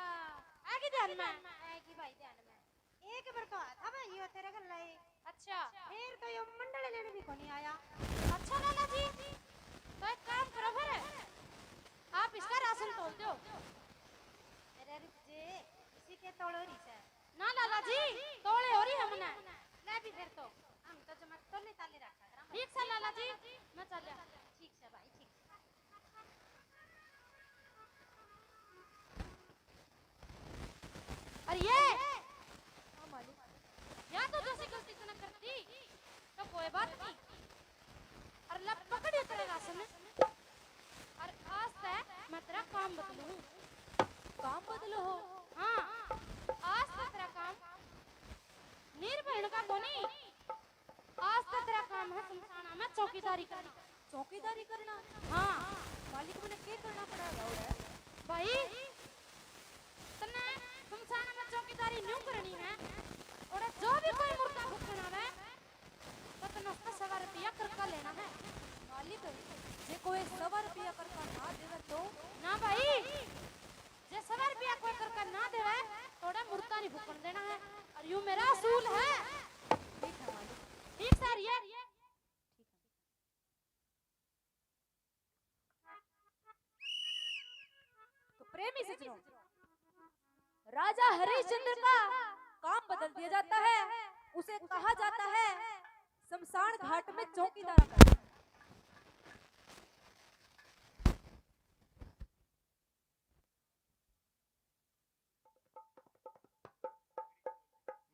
आगे ध्यान में आएगी भाई ध्यान में एक बार तो था भाई यो तेरे घर लाए अच्छा फिर तो यो मंडल लेने भी कोनी आया अच्छा लाला जी तो एक काम करो फिर आप इसका राशन तोल दो अरे रुक जे इसी के तोड़ोरी से ना लाला जी तोड़े हो रही हमने ले भी फिर तो हम तो जमा तोले ताले रखा ठीक से लाला जी मैं चल जा ठीक से भाई ठीक अरे ये या तो जैसे गलती से न करती तो कोई बात नहीं और लब पकड़ियो तेरे राशन और आज से मैं तेरा काम बदलू हो हाँ आज से तेरा काम निर्भय का तो नहीं आज से तेरा काम है शमशाना में चौकीदारी करना हाँ मालिक मैंने क्या करना पड़ा भाई तने शमशाना में चौकीदारी न्यू करनी है और जो भी कोई मुर्दा भुगतना है तो तने उसका 100 रुपया करका लेना है मालिक जे कोई 100 रुपया करका ना देवे तो ना भाई जे 100 रुपया कोई करका ना देवे थोड़ा मुर्दा नहीं भुगन देना है और यूं मेरा असूल है करिए। तो प्रेमी सज्जनों, राजा हरिश्चंद्र का काम बदल दिया जाता है, उसे कहा जाता है शमशान घाट में चौकीदार का।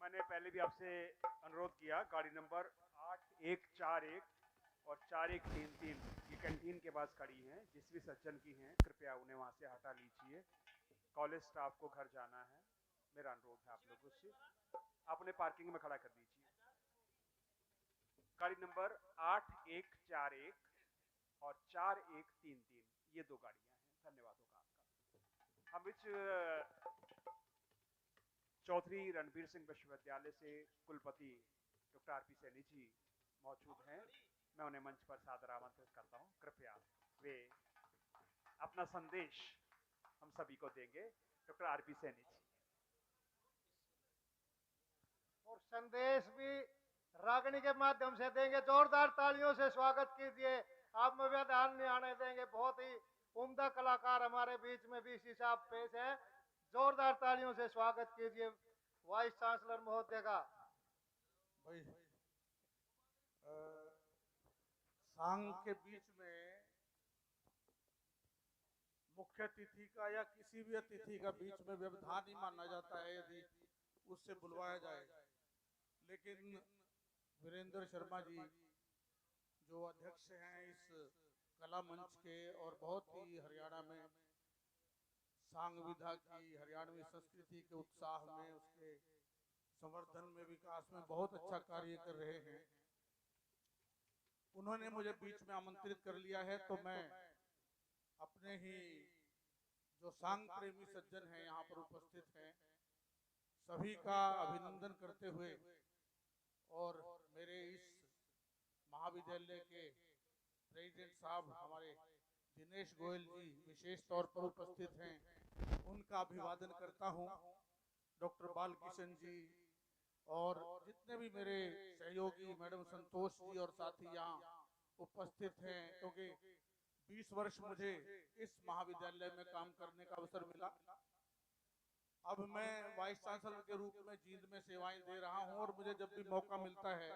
मैंने पहले भी आपसे अनुरोध किया, गाड़ी नंबर 8141 और 4133 ये कैंटीन के पास खड़ी हैं। जिस भी सज्जन की हैं कृपया उन्हें वहां से हटा लीजिए। कॉलेज स्टाफ को घर जाना है, मेरा अनुरोध है आप लोगों से। आप उन्हें पार्किंग में खड़ा कर दीजिए। गाड़ी नंबर 8141 और 4133 ये दो गाड़ियां हैं। धन्यवाद होगा आपका। हम इस चौधरी रणबीर सिंह विश्वविद्यालय से कुलपति डॉक्टर आरपी सैनी जी मौजूद हैं। मैं उन्हें मंच पर सादर आमंत्रित करता हूं। कृपया वे अपना संदेश हम सभी को देंगे। Doctor RP Saini ji. और संदेश भी रागनी के माध्यम से देंगे। जोरदार तालियों से स्वागत कीजिए। आप में व्यवधान नहीं आने देंगे। बहुत ही उम्दा कलाकार हमारे बीच में बीसी साहब पेश है। जोरदार तालियों से स्वागत कीजिए वाइस चांसलर महोदय का। भाई सांग के बीच में मुख्य अतिथि का या किसी भी अतिथि का बीच में व्यवधान ही माना जाता है यदि उससे बुलवाया जाए। लेकिन वीरेंद्र शर्मा जी जो अध्यक्ष हैं इस कला मंच के और बहुत ही हरियाणा में सांग विधा की हरियाणवी संस्कृति के उत्साह में उसके संवर्धन में विकास में बहुत अच्छा कार्य कर रहे हैं, उन्होंने मुझे बीच में आमंत्रित कर लिया है। तो मैं अपने ही जो सांग प्रेमी सज्जन हैं यहाँ पर उपस्थित हैं सभी का अभिनंदन करते हुए और मेरे इस महाविद्यालय के प्रेसिडेंट साहब हमारे दिनेश गोयल जी विशेष तौर पर उपस्थित हैं, उनका अभिवादन करता हूं। डॉक्टर बालकिशन जी और जितने भी मेरे सहयोगी मैडम संतोष जी और साथी यहाँ उपस्थित हैं, क्योंकि 20 वर्ष मुझे इस महाविद्यालय में काम करने का अवसर मिला। अब मैं वाइस चांसलर के रूप में जींद में सेवाएं दे रहा हूं और मुझे जब भी मौका मिलता है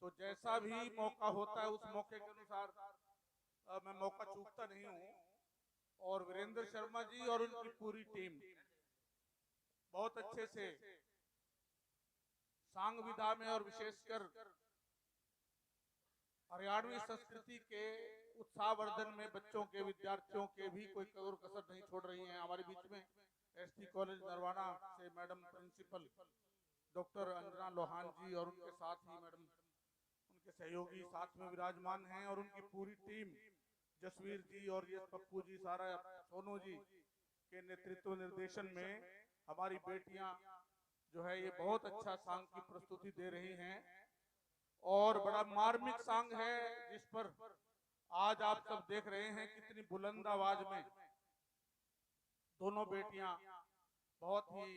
तो जैसा भी मौका होता है उस मौके के अनुसार मैं मौका चूकता नहीं हूं। और वीरेंद्र शर्मा जी और उनकी पूरी टीम बहुत अच्छे से सांग विधा में और विशेषकर हरियाणवी संस्कृति के उत्साहवर्धन में बच्चों के विद्यार्थियों के भी कोई कसर नहीं छोड़ रही हैं। हमारे बीच में एसटी कॉलेज नरवाना से madam principal doctor Anjana Lohan ji और उनके साथ ही मैडम उनके सहयोगी साथ में विराजमान हैं और उनकी पूरी टीम जसवीर जी और यश पप्पू जी सारा सोनू जी के नेतृत्व निर्देशन में हमारी बेटियां जो है ये बहुत अच्छा सांग की प्रस्तुति दे रही हैं और बड़ा मार्मिक सांग है जिस पर आज आप सब देख रहे हैं कितनी बुलंद आवाज में दोनों बेटियां बहुत ही